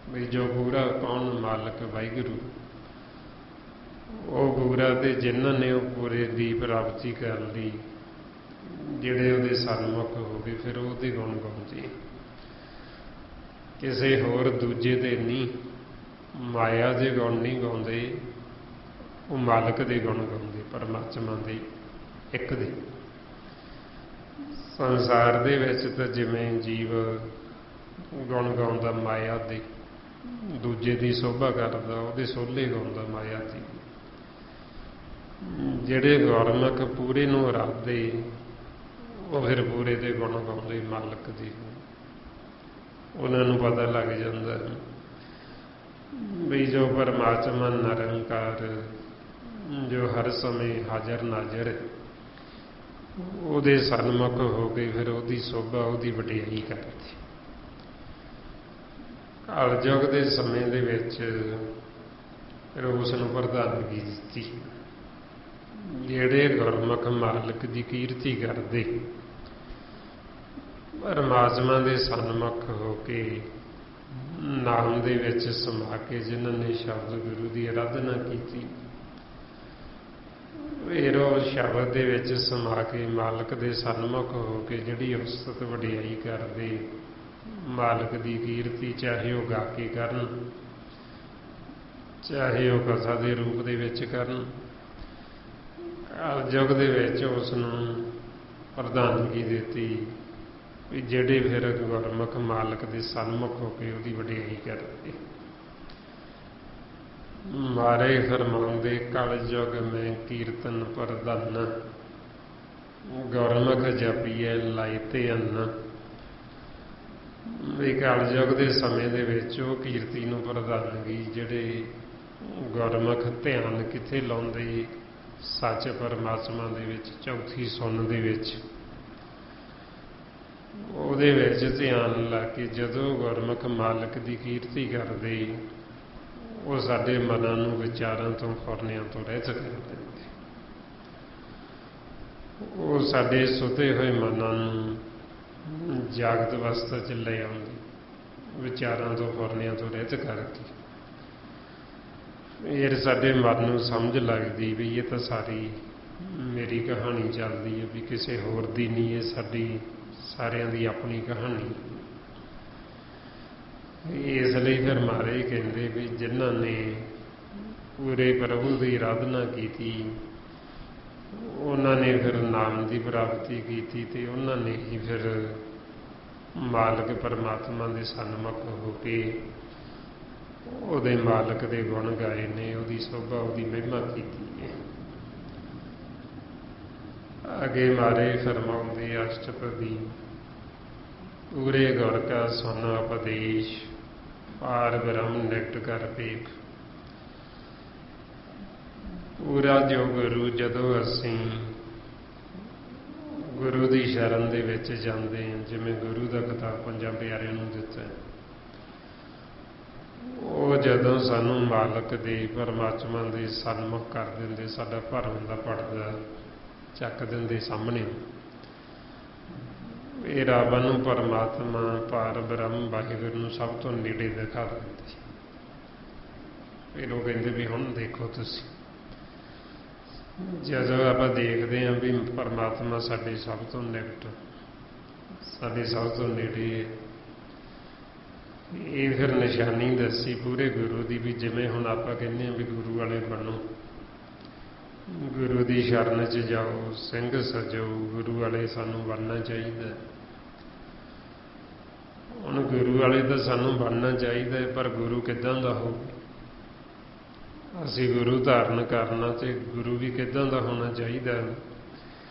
ਵੀ ਜੋ ਪੂਰਾ ਕੌਣ? ਮਾਲਕ ਵਾਹਿਗੁਰੂ। ਉਹ ਪੂਰਾ ਤੇ ਜਿਨ੍ਹਾਂ ਨੇ ਉਹ ਪੂਰੇ ਦੀ ਪ੍ਰਾਪਤੀ ਕਰ ਲਈ, ਜਿਹੜੇ ਉਹਦੇ ਸਨਮੁਖ ਹੋ ਗਏ, ਫਿਰ ਉਹਦੇ ਗੁਣ ਗਾਉਂਦੇ। ਕਿਸੇ ਹੋਰ ਦੂਜੇ ਦੇ ਨਹੀਂ, ਮਾਇਆ ਦੇ ਗੁਣ ਨਹੀਂ ਗਾਉਂਦੇ, ਉਹ ਮਾਲਕ ਦੇ ਗੁਣ ਗਾਉਂਦੇ, ਪਰਮਾਤਮਾ ਦੇ ਇੱਕ ਦੇ। ਸੰਸਾਰ ਦੇ ਵਿੱਚ ਤਾਂ ਜਿਵੇਂ ਜੀਵ ਗੁਣ ਗਾਉਂਦਾ ਮਾਇਆ ਦੇ, ਦੂਜੇ ਦੀ ਸੋਭਾ ਕਰਦਾ, ਉਹਦੇ ਸੋਹਲੇ ਗਾਉਂਦਾ ਮਾਇਆ ਦੀ। ਜਿਹੜੇ ਗੁਰਮੁਖ ਪੂਰੇ ਨੂੰ ਆਰਾਧਦੇ, ਉਹ ਫਿਰ ਪੂਰੇ ਦੇ ਗੁਣ ਗਾਉਂਦੇ ਮਾਲਕ ਦੇ। ਉਹਨਾਂ ਨੂੰ ਪਤਾ ਲੱਗ ਜਾਂਦਾ ਵੀ ਜੋ ਪਰਮਾਤਮਾ ਨਿਰੰਕਾਰ, ਜੋ ਹਰ ਸਮੇਂ ਹਾਜ਼ਰ ਨਾਜ਼ਰ, ਉਹਦੇ ਸਨਮੁਖ ਹੋ ਕੇ ਫਿਰ ਉਹਦੀ ਸੋਭਾ, ਉਹਦੀ ਵਡਿਆਈ ਕਰਦੇ। ਕਲਯੁਗ ਦੇ ਸਮੇਂ ਦੇ ਵਿੱਚ ਫਿਰ ਉਸ ਨੂੰ ਪ੍ਰਧਾਨਗੀ ਦਿੱਤੀ। ਜਿਹੜੇ ਗੁਰਮੁਖ ਮਾਲਕ ਦੀ ਕੀਰਤੀ ਕਰਦੇ, ਪਰਮਾਤਮਾ ਦੇ ਸਨਮੁਖ ਹੋ ਕੇ ਨਾਮ ਦੇ ਵਿੱਚ ਸਮਾ ਕੇ ਜਿਨ੍ਹਾਂ ਨੇ ਸ਼ਬਦ ਗੁਰੂ ਦੀ ਆਰਾਧਨਾ ਕੀਤੀ, ਫਿਰ ਉਹ ਸ਼ਬਦ ਦੇ ਵਿੱਚ ਸਮਾ ਕੇ ਮਾਲਕ ਦੇ ਸਨਮੁਖ ਹੋ ਕੇ ਜਿਹੜੀ ਉਸਤਤ ਵਡਿਆਈ ਕਰਦੇ, ਮਾਲਕ ਦੀ ਕੀਰਤੀ ਚਾਹੇ ਉਹ ਗਾ ਕੇ ਕਰਨ, ਚਾਹੇ ਉਹ ਕਥਾ ਦੇ ਰੂਪ ਦੇ ਵਿੱਚ ਕਰਨ, ਕਲਯੁਗ ਦੇ ਵਿੱਚ ਉਸ ਨੂੰ ਪ੍ਰਧਾਨਗੀ ਦਿੱਤੀ ਵੀ ਜਿਹੜੇ ਫਿਰ ਗੁਰਮੁਖ ਮਾਲਕ ਦੇ ਸਨਮੁਖ ਹੋ ਕੇ ਉਹਦੀ ਵਡਿਆਈ ਕਰਦੇ। ਮਾਰੇ ਫਰਮਾਉਂਦੇ ਕਲਯੁਗ ਮੈਂ ਕੀਰਤਨ ਪ੍ਰਧਾਨ, ਗੁਰਮੁਖ ਜਪੀਏ ਲਾਇਤੇ ਅੰਨ। ਵੀ ਕਲਯੁਗ ਦੇ ਸਮੇਂ ਦੇ ਵਿੱਚ ਉਹ ਕੀਰਤੀ ਨੂੰ ਪ੍ਰਧਾਨਗੀ ਜਿਹੜੇ ਗੁਰਮੁਖ ਧਿਆਨ ਕਿੱਥੇ ਲਾਉਂਦੇ, ਸੱਚ ਪਰਮਾਤਮਾ ਦੇ ਵਿੱਚ, ਚੌਥੀ ਸੁਣ ਦੇ ਵਿੱਚ, ਉਹਦੇ ਵਿੱਚ ਧਿਆਨ ਲਾ ਕੇ ਜਦੋਂ ਗੁਰਮੁਖ ਮਾਲਕ ਦੀ ਕੀਰਤੀ ਕਰਦੇ, ਉਹ ਸਾਡੇ ਮਨਾਂ ਨੂੰ ਵਿਚਾਰਾਂ ਤੋਂ, ਫੁਰਨਿਆਂ ਤੋਂ ਰਹਿਤ ਕਰ ਦਿੰਦੇ। ਉਹ ਸਾਡੇ ਸੁੱਤੇ ਹੋਏ ਮਨਾਂ ਨੂੰ ਜਾਗਤ ਅਵਸਥਾ 'ਚ ਲੈ ਆਉਂਦੇ, ਵਿਚਾਰਾਂ ਤੋਂ, ਫੁਰਨਿਆਂ ਤੋਂ ਰਹਿਤ ਕਰਕੇ। ਫਿਰ ਸਾਡੇ ਮਨ ਨੂੰ ਸਮਝ ਲੱਗਦੀ ਵੀ ਇਹ ਤਾਂ ਸਾਰੀ ਮੇਰੀ ਕਹਾਣੀ ਚੱਲਦੀ ਹੈ, ਵੀ ਕਿਸੇ ਹੋਰ ਦੀ ਨਹੀਂ, ਇਹ ਸਾਡੀ ਸਾਰਿਆਂ ਦੀ ਆਪਣੀ ਕਹਾਣੀ। ਇਸ ਲਈ ਫਿਰ ਮਹਾਰਾਜ ਕਹਿੰਦੇ ਵੀ ਜਿਨ੍ਹਾਂ ਨੇ ਪੂਰੇ ਪ੍ਰਭੂ ਦੀ ਆਰਾਧਨਾ ਕੀਤੀ, ਉਹਨਾਂ ਨੇ ਫਿਰ ਨਾਮ ਦੀ ਪ੍ਰਾਪਤੀ ਕੀਤੀ, ਤੇ ਉਹਨਾਂ ਨੇ ਹੀ ਫਿਰ ਮਾਲਕ ਪਰਮਾਤਮਾ ਦੇ ਸਨਮੁਖ ਹੋ ਕੇ ਉਹਦੇ ਮਾਲਕ ਦੇ ਗੁਣ ਗਾਏ ਨੇ, ਉਹਦੀ ਸੋਭਾ, ਉਹਦੀ ਮਹਿਮਾ ਕੀਤੀ ਹੈ। ਅੱਗੇ ਮਾਰੇ ਫਰਮਾਉਂਦੇ ਅਸ਼ਟਪਦੀ, ਪੂਰੇ ਗੁਰ ਕਾ ਸੁਨ ਉਪਦੇਸ਼, ਪਾਰ ਬ੍ਰਹਮ ਨਿਕਟ ਕਰ ਭੇਖ। ਪੂਰਾ ਜੋ ਗੁਰੂ, ਜਦੋਂ ਅਸੀਂ ਗੁਰੂ ਦੀ ਸ਼ਰਨ ਦੇ ਵਿੱਚ ਜਾਂਦੇ ਹਾਂ, ਜਿਵੇਂ ਗੁਰੂ ਦਾ ਖਿਤਾਬ ਪੰਜਾਂ ਪਿਆਰਿਆਂ ਨੂੰ ਦਿੱਤਾ, ਉਹ ਜਦੋਂ ਸਾਨੂੰ ਮਾਲਕ ਦੇ ਪਰਮਾਤਮਾ ਦੇ ਸਨਮੁਖ ਕਰ ਦਿੰਦੇ, ਸਾਡਾ ਭਰਮ ਦਾ ਪਰਦਾ ਚੱਕ ਦਿੰਦੇ ਸਾਹਮਣੇ, ਇਹ ਰੱਬ ਨੂੰ, ਪਰਮਾਤਮਾ, ਪਾਰ ਬ੍ਰਹਮ, ਵਾਹਿਗੁਰੂ ਨੂੰ ਸਭ ਤੋਂ ਨੇੜੇ ਦਿਖਾ ਦਿੰਦੇ। ਫਿਰ ਉਹ ਕਹਿੰਦੇ ਵੀ ਹੁਣ ਦੇਖੋ ਤੁਸੀਂ। ਜਦੋਂ ਆਪਾਂ ਦੇਖਦੇ ਹਾਂ ਵੀ ਪਰਮਾਤਮਾ ਸਾਡੇ ਸਭ ਤੋਂ ਨਿਕਟ, ਸਾਡੇ ਸਭ ਤੋਂ ਨੇੜੇ ਹੈ, ਇਹ ਫਿਰ ਨਿਸ਼ਾਨੀ ਦੱਸੀ ਪੂਰੇ ਗੁਰੂ ਦੀ, ਵੀ ਜਿਵੇਂ ਹੁਣ ਆਪਾਂ ਕਹਿੰਦੇ ਹਾਂ ਵੀ ਗੁਰੂ ਵਾਲੇ ਬਣੋ, ਗੁਰੂ ਦੀ ਸ਼ਰਨ 'ਚ ਜਾਓ, ਸਿੰਘ ਸਜੋ, ਗੁਰੂ ਵਾਲੇ ਸਾਨੂੰ ਬਣਨਾ ਚਾਹੀਦਾ। ਹੁਣ ਗੁਰੂ ਵਾਲੇ ਤਾਂ ਸਾਨੂੰ ਬਣਨਾ ਚਾਹੀਦਾ, ਪਰ ਗੁਰੂ ਕਿੱਦਾਂ ਦਾ ਹੋਊ? ਅਸੀਂ ਗੁਰੂ ਧਾਰਨ ਕਰਨਾ, ਤੇ ਗੁਰੂ ਵੀ ਕਿੱਦਾਂ ਦਾ ਹੋਣਾ ਚਾਹੀਦਾ?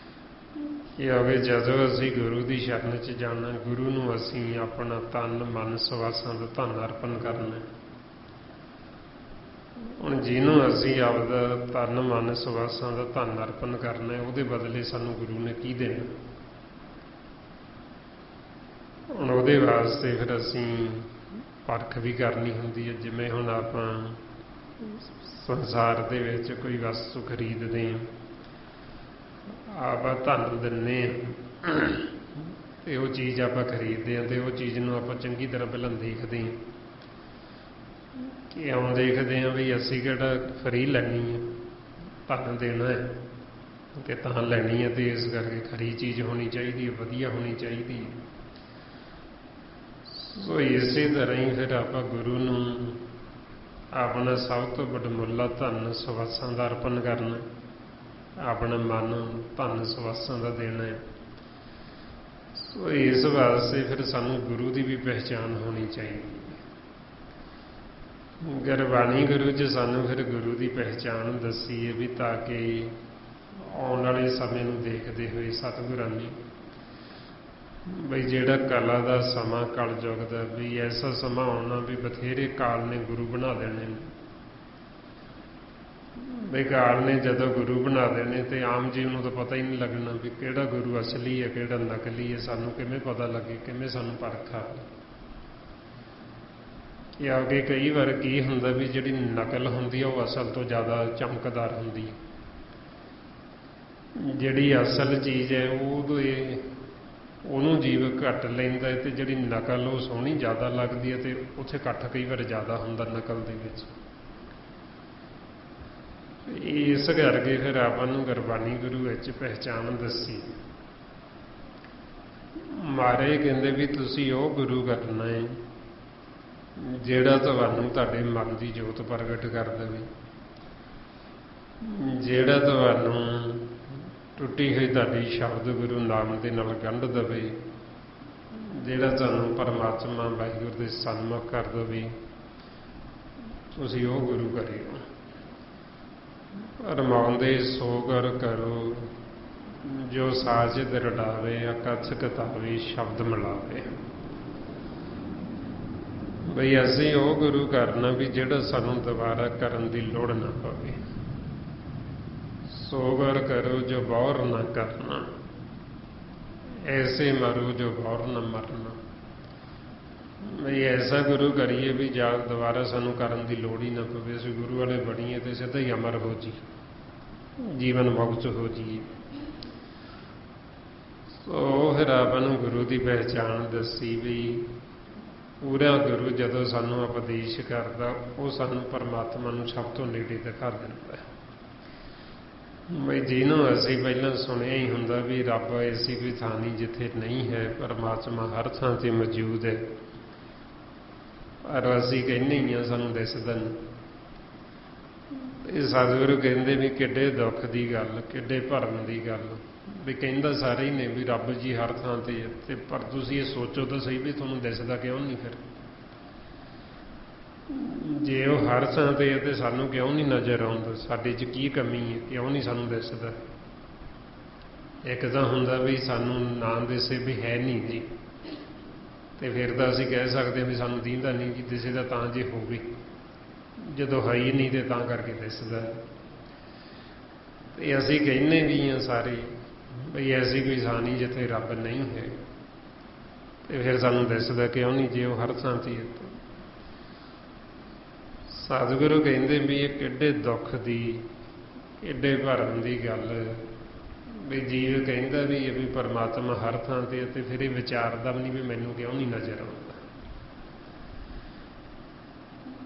ਕਿਉਂਕਿ ਜਦੋਂ ਅਸੀਂ ਗੁਰੂ ਦੀ ਸ਼ਰਨ 'ਚ ਜਾਣਾ, ਗੁਰੂ ਨੂੰ ਅਸੀਂ ਆਪਣਾ ਤਨ, ਮਨ, ਸਵਾਸਾਂ ਦਾ ਧਨ ਅਰਪਣ ਕਰਨਾ। ਹੁਣ ਜਿਹਨੂੰ ਅਸੀਂ ਆਪਦਾ ਤਨ, ਮਨ, ਸਵਾਸਾਂ ਦਾ ਧਨ ਅਰਪਣ ਕਰਨਾ, ਉਹਦੇ ਬਦਲੇ ਸਾਨੂੰ ਗੁਰੂ ਨੇ ਕੀ ਦੇਣਾ? ਹੁਣ ਉਹਦੇ ਵਾਸਤੇ ਫਿਰ ਅਸੀਂ ਪਰਖ ਵੀ ਕਰਨੀ ਹੁੰਦੀ ਹੈ। ਜਿਵੇਂ ਹੁਣ ਆਪਾਂ ਸੰਸਾਰ ਦੇ ਵਿੱਚ ਕੋਈ ਵਸਤੂ ਖਰੀਦਦੇ ਹਾਂ, ਆਪਾਂ ਧਨ ਦਿੰਦੇ ਹਾਂ, ਤੇ ਉਹ ਚੀਜ਼ ਆਪਾਂ ਖਰੀਦਦੇ ਹਾਂ, ਤੇ ਉਹ ਚੀਜ਼ ਨੂੰ ਆਪਾਂ ਚੰਗੀ ਤਰ੍ਹਾਂ ਪਹਿਲਾਂ ਦੇਖਦੇ ਹਾਂ। ਕਿਉਂ ਦੇਖਦੇ ਹਾਂ? ਵੀ ਅਸੀਂ ਕਿਹੜਾ ਫਰੀ ਲੈਣੀ ਹੈ, ਧਨ ਦੇਣਾ ਹੈ ਤੇ ਤਾਂ ਲੈਣੀ ਹੈ, ਤੇ ਇਸ ਕਰਕੇ ਖਰੀ ਚੀਜ਼ ਹੋਣੀ ਚਾਹੀਦੀ ਹੈ, ਵਧੀਆ ਹੋਣੀ ਚਾਹੀਦੀ ਹੈ। ਸੋ ਇਸੇ ਤਰ੍ਹਾਂ ਹੀ ਫਿਰ ਆਪਾਂ ਗੁਰੂ ਨੂੰ ਆਪਣਾ ਸਭ ਤੋਂ ਵਡਮੁੱਲਾ ਧਨ, ਸਵਾਸਾਂ ਦਾ ਅਰਪਣ ਕਰਨਾ, ਆਪਣਾ ਮਨ ਧਨ, ਸਵਾਸਾਂ ਦਾ ਦੇਣਾ ਹੈ। ਸੋ ਇਸ ਵਾਸਤੇ ਫਿਰ ਸਾਨੂੰ ਗੁਰੂ ਦੀ ਵੀ ਪਹਿਚਾਣ ਹੋਣੀ ਚਾਹੀਦੀ ਹੈ। ਗੁਰਬਾਣੀ ਗੁਰੂ 'ਚ ਸਾਨੂੰ ਫਿਰ ਗੁਰੂ ਦੀ ਪਹਿਚਾਣ ਦੱਸੀ ਹੈ, ਵੀ ਤਾਂ ਕਿ ਆਉਣ ਵਾਲੇ ਸਮੇਂ ਨੂੰ ਦੇਖਦੇ ਹੋਏ ਸਤਿਗੁਰਾਂ ਨੇ ਬਈ ਜਿਹੜਾ ਕਲਾ ਦਾ ਸਮਾਂ, ਕਲਯੁਗ ਦਾ, ਵੀ ਐਸਾ ਸਮਾਂ ਆਉਣਾ ਵੀ ਬਥੇਰੇ ਕਾਲ ਨੇ ਗੁਰੂ ਬਣਾ ਦੇਣੇ ਨੇ। ਬਈ ਕਾਲ ਨੇ ਜਦੋਂ ਗੁਰੂ ਬਣਾ ਦੇਣੇ, ਤੇ ਆਮ ਜੀਵ ਨੂੰ ਤਾਂ ਪਤਾ ਹੀ ਨਹੀਂ ਲੱਗਣਾ ਵੀ ਕਿਹੜਾ ਗੁਰੂ ਅਸਲੀ ਹੈ, ਕਿਹੜਾ ਨਕਲੀ ਹੈ। ਸਾਨੂੰ ਕਿਵੇਂ ਪਤਾ ਲੱਗੇ? ਕਿਵੇਂ ਸਾਨੂੰ ਪਰਖ ਆਵੇ? ਕਿ ਅੱਗੇ ਕਈ ਵਾਰ ਕੀ ਹੁੰਦਾ ਵੀ ਜਿਹੜੀ ਨਕਲ ਹੁੰਦੀ ਆ ਉਹ ਅਸਲ ਤੋਂ ਜ਼ਿਆਦਾ ਚਮਕਦਾਰ ਹੁੰਦੀ ਹੈ। ਜਿਹੜੀ ਅਸਲ ਚੀਜ਼ ਹੈ ਉਹਨੂੰ ਜੀਵ ਘੱਟ ਲੈਂਦਾ ਹੈ, ਤੇ ਜਿਹੜੀ ਨਕਲ ਉਹ ਸੋਹਣੀ ਜ਼ਿਆਦਾ ਲੱਗਦੀ ਹੈ, ਤੇ ਉੱਥੇ ਇਕੱਠ ਕਈ ਵਾਰ ਜ਼ਿਆਦਾ ਹੁੰਦਾ ਨਕਲ ਦੇ ਵਿੱਚ। ਇਸ ਕਰਕੇ ਫਿਰ ਆਪਾਂ ਨੂੰ ਗੁਰਬਾਣੀ ਗੁਰੂ ਵਿੱਚ ਪਹਿਚਾਣ ਦੱਸੀ। ਮਹਾਰਾਜ ਕਹਿੰਦੇ ਵੀ ਤੁਸੀਂ ਉਹ ਗੁਰੂ ਕਰਨਾ ਹੈ ਜਿਹੜਾ ਤੁਹਾਨੂੰ ਤੁਹਾਡੇ ਮਨ ਦੀ ਜੋਤ ਪ੍ਰਗਟ ਕਰ ਦੇਵੇ, ਜਿਹੜਾ ਤੁਹਾਨੂੰ ਟੁੱਟੀ ਹੋਈ ਤੁਹਾਡੀ ਸ਼ਬਦ ਗੁਰੂ ਨਾਮ ਦੇ ਨਾਲ ਗੰਢ ਦੇਵੇ, ਜਿਹੜਾ ਤੁਹਾਨੂੰ ਪਰਮਾਤਮਾ ਵਾਹਿਗੁਰੂ ਦੇ ਸਨਮੁਖ ਕਰ ਦੇਵੇ, ਤੁਸੀਂ ਉਹ ਗੁਰੂ ਕਰਿਓ। ਰਮਾਉਂਦੇ ਸੋ ਗੁਰ ਕਰੋ ਜੋ ਸਾਜਿਦ ਰੜਾਵੇ, ਅਕਥ ਕਤਾਵੇ ਸ਼ਬਦ ਮਿਲਾਵੇ। ਬਈ ਅਸੀਂ ਉਹ ਗੁਰੂ ਕਰਨਾ ਵੀ ਜਿਹੜਾ ਸਾਨੂੰ ਦੁਬਾਰਾ ਕਰਨ ਦੀ ਲੋੜ ਨਾ ਪਵੇ। ਸੋ ਗੁਰ ਕਰੋ ਜੋ ਬੌਰ ਨਾ ਕਰਨਾ, ਐਸੇ ਮਰੋ ਜੋ ਬੌਰ ਨਾ ਮਰਨਾ। ਬਈ ਐਸਾ ਗੁਰੂ ਕਰੀਏ ਵੀ ਜਾਂ ਦੁਬਾਰਾ ਸਾਨੂੰ ਕਰਨ ਦੀ ਲੋੜ ਹੀ ਨਾ ਪਵੇ। ਅਸੀਂ ਗੁਰੂ ਵਾਲੇ ਬਣੀਏ ਤੇ ਸਿੱਧਾ ਹੀ ਅਮਰ ਹੋ ਜੀ, ਜੀਵਨ ਮੁਕਤ ਹੋ ਜੀਏ। ਸੋ ਫਿਰ ਆਪਾਂ ਨੂੰ ਗੁਰੂ ਦੀ ਪਹਿਚਾਣ ਦੱਸੀ ਵੀ ਪੂਰਾ ਗੁਰੂ ਜਦੋਂ ਸਾਨੂੰ ਉਪਦੇਸ਼ ਕਰਦਾ ਉਹ ਸਾਨੂੰ ਪਰਮਾਤਮਾ ਨੂੰ ਸਭ ਤੋਂ ਨੇੜੇ ਦਿਖਾ ਦਿੰਦਾ ਹੈ। ਬਈ ਜਿਹਨੂੰ ਅਸੀਂ ਪਹਿਲਾਂ ਸੁਣਿਆ ਹੀ ਹੁੰਦਾ ਵੀ ਰੱਬ ਐਸੀ ਕੋਈ ਥਾਂ ਨਹੀਂ ਜਿੱਥੇ ਨਹੀਂ ਹੈ, ਪਰਮਾਤਮਾ ਹਰ ਥਾਂ ਤੇ ਮੌਜੂਦ ਹੈ, ਪਰ ਅਸੀਂ ਕਹਿੰਦੇ ਹੀ ਹਾਂ ਸਾਨੂੰ ਦਿਸਦਾ ਨਹੀਂ। ਇਹ ਸਤਿਗੁਰੂ ਕਹਿੰਦੇ ਵੀ ਕਿੱਡੇ ਦੁੱਖ ਦੀ ਗੱਲ, ਕਿੱਡੇ ਭਰਮ ਦੀ ਗੱਲ। ਵੀ ਕਹਿੰਦਾ ਸਾਰੇ ਹੀ ਨੇ ਵੀ ਰੱਬ ਜੀ ਹਰ ਥਾਂ ਤੇ ਹੈ, ਤੇ ਪਰ ਤੁਸੀਂ ਇਹ ਸੋਚੋ ਤਾਂ ਸਹੀ ਵੀ ਤੁਹਾਨੂੰ ਦਿਸਦਾ ਕਿਉਂ ਨਹੀਂ? ਫਿਰ ਜੇ ਉਹ ਹਰ ਥਾਂ ਤੇ ਹੈ ਤੇ ਸਾਨੂੰ ਕਿਉਂ ਨਹੀਂ ਨਜ਼ਰ ਆਉਂਦਾ? ਸਾਡੇ 'ਚ ਕੀ ਕਮੀ ਹੈ? ਕਿਉਂ ਨਹੀਂ ਸਾਨੂੰ ਦਿਸਦਾ? ਇੱਕ ਤਾਂ ਹੁੰਦਾ ਵੀ ਸਾਨੂੰ ਨਾ ਦਿਸੇ ਵੀ ਹੈ ਨਹੀਂ ਜੀ, ਤੇ ਫਿਰ ਤਾਂ ਅਸੀਂ ਕਹਿ ਸਕਦੇ ਹਾਂ ਵੀ ਸਾਨੂੰ ਦੀਂਦਾ ਨਹੀਂ ਜੀ। ਦਿਸੇ ਦਾ ਤਾਂ ਜੇ ਹੋਵੇ, ਜਦੋਂ ਹੈ ਹੀ ਨਹੀਂ ਤੇ ਤਾਂ ਕਰਕੇ ਦਿਸਦਾ। ਤੇ ਅਸੀਂ ਕਹਿੰਦੇ ਵੀ ਹਾਂ ਸਾਰੇ ਬਈ ਐਸੀ ਕੋਈ ਥਾਂ ਨਹੀਂ ਜਿੱਥੇ ਰੱਬ ਨਹੀਂ ਹੈ, ਤੇ ਫਿਰ ਸਾਨੂੰ ਦਿਸਦਾ ਕਿਉਂ ਨਹੀਂ ਜੇ ਉਹ ਹਰ ਥਾਂ ਤੇ ਹੈ? ਸਤਿਗੁਰੂ ਕਹਿੰਦੇ ਵੀ ਇਹ ਕਿੱਡੇ ਦੁੱਖ ਦੀ, ਕਿੱਡੇ ਭਰਮ ਦੀ ਗੱਲ। ਵੀ ਜੀਵ ਕਹਿੰਦਾ ਵੀ ਇਹ ਵੀ ਪਰਮਾਤਮਾ ਹਰ ਥਾਂ ਤੇ ਹੈ, ਤੇ ਫਿਰ ਇਹ ਵਿਚਾਰਦਾ ਵੀ ਨਹੀਂ ਵੀ ਮੈਨੂੰ ਕਿਉਂ ਨਹੀਂ ਨਜ਼ਰ ਆਉਂਦਾ।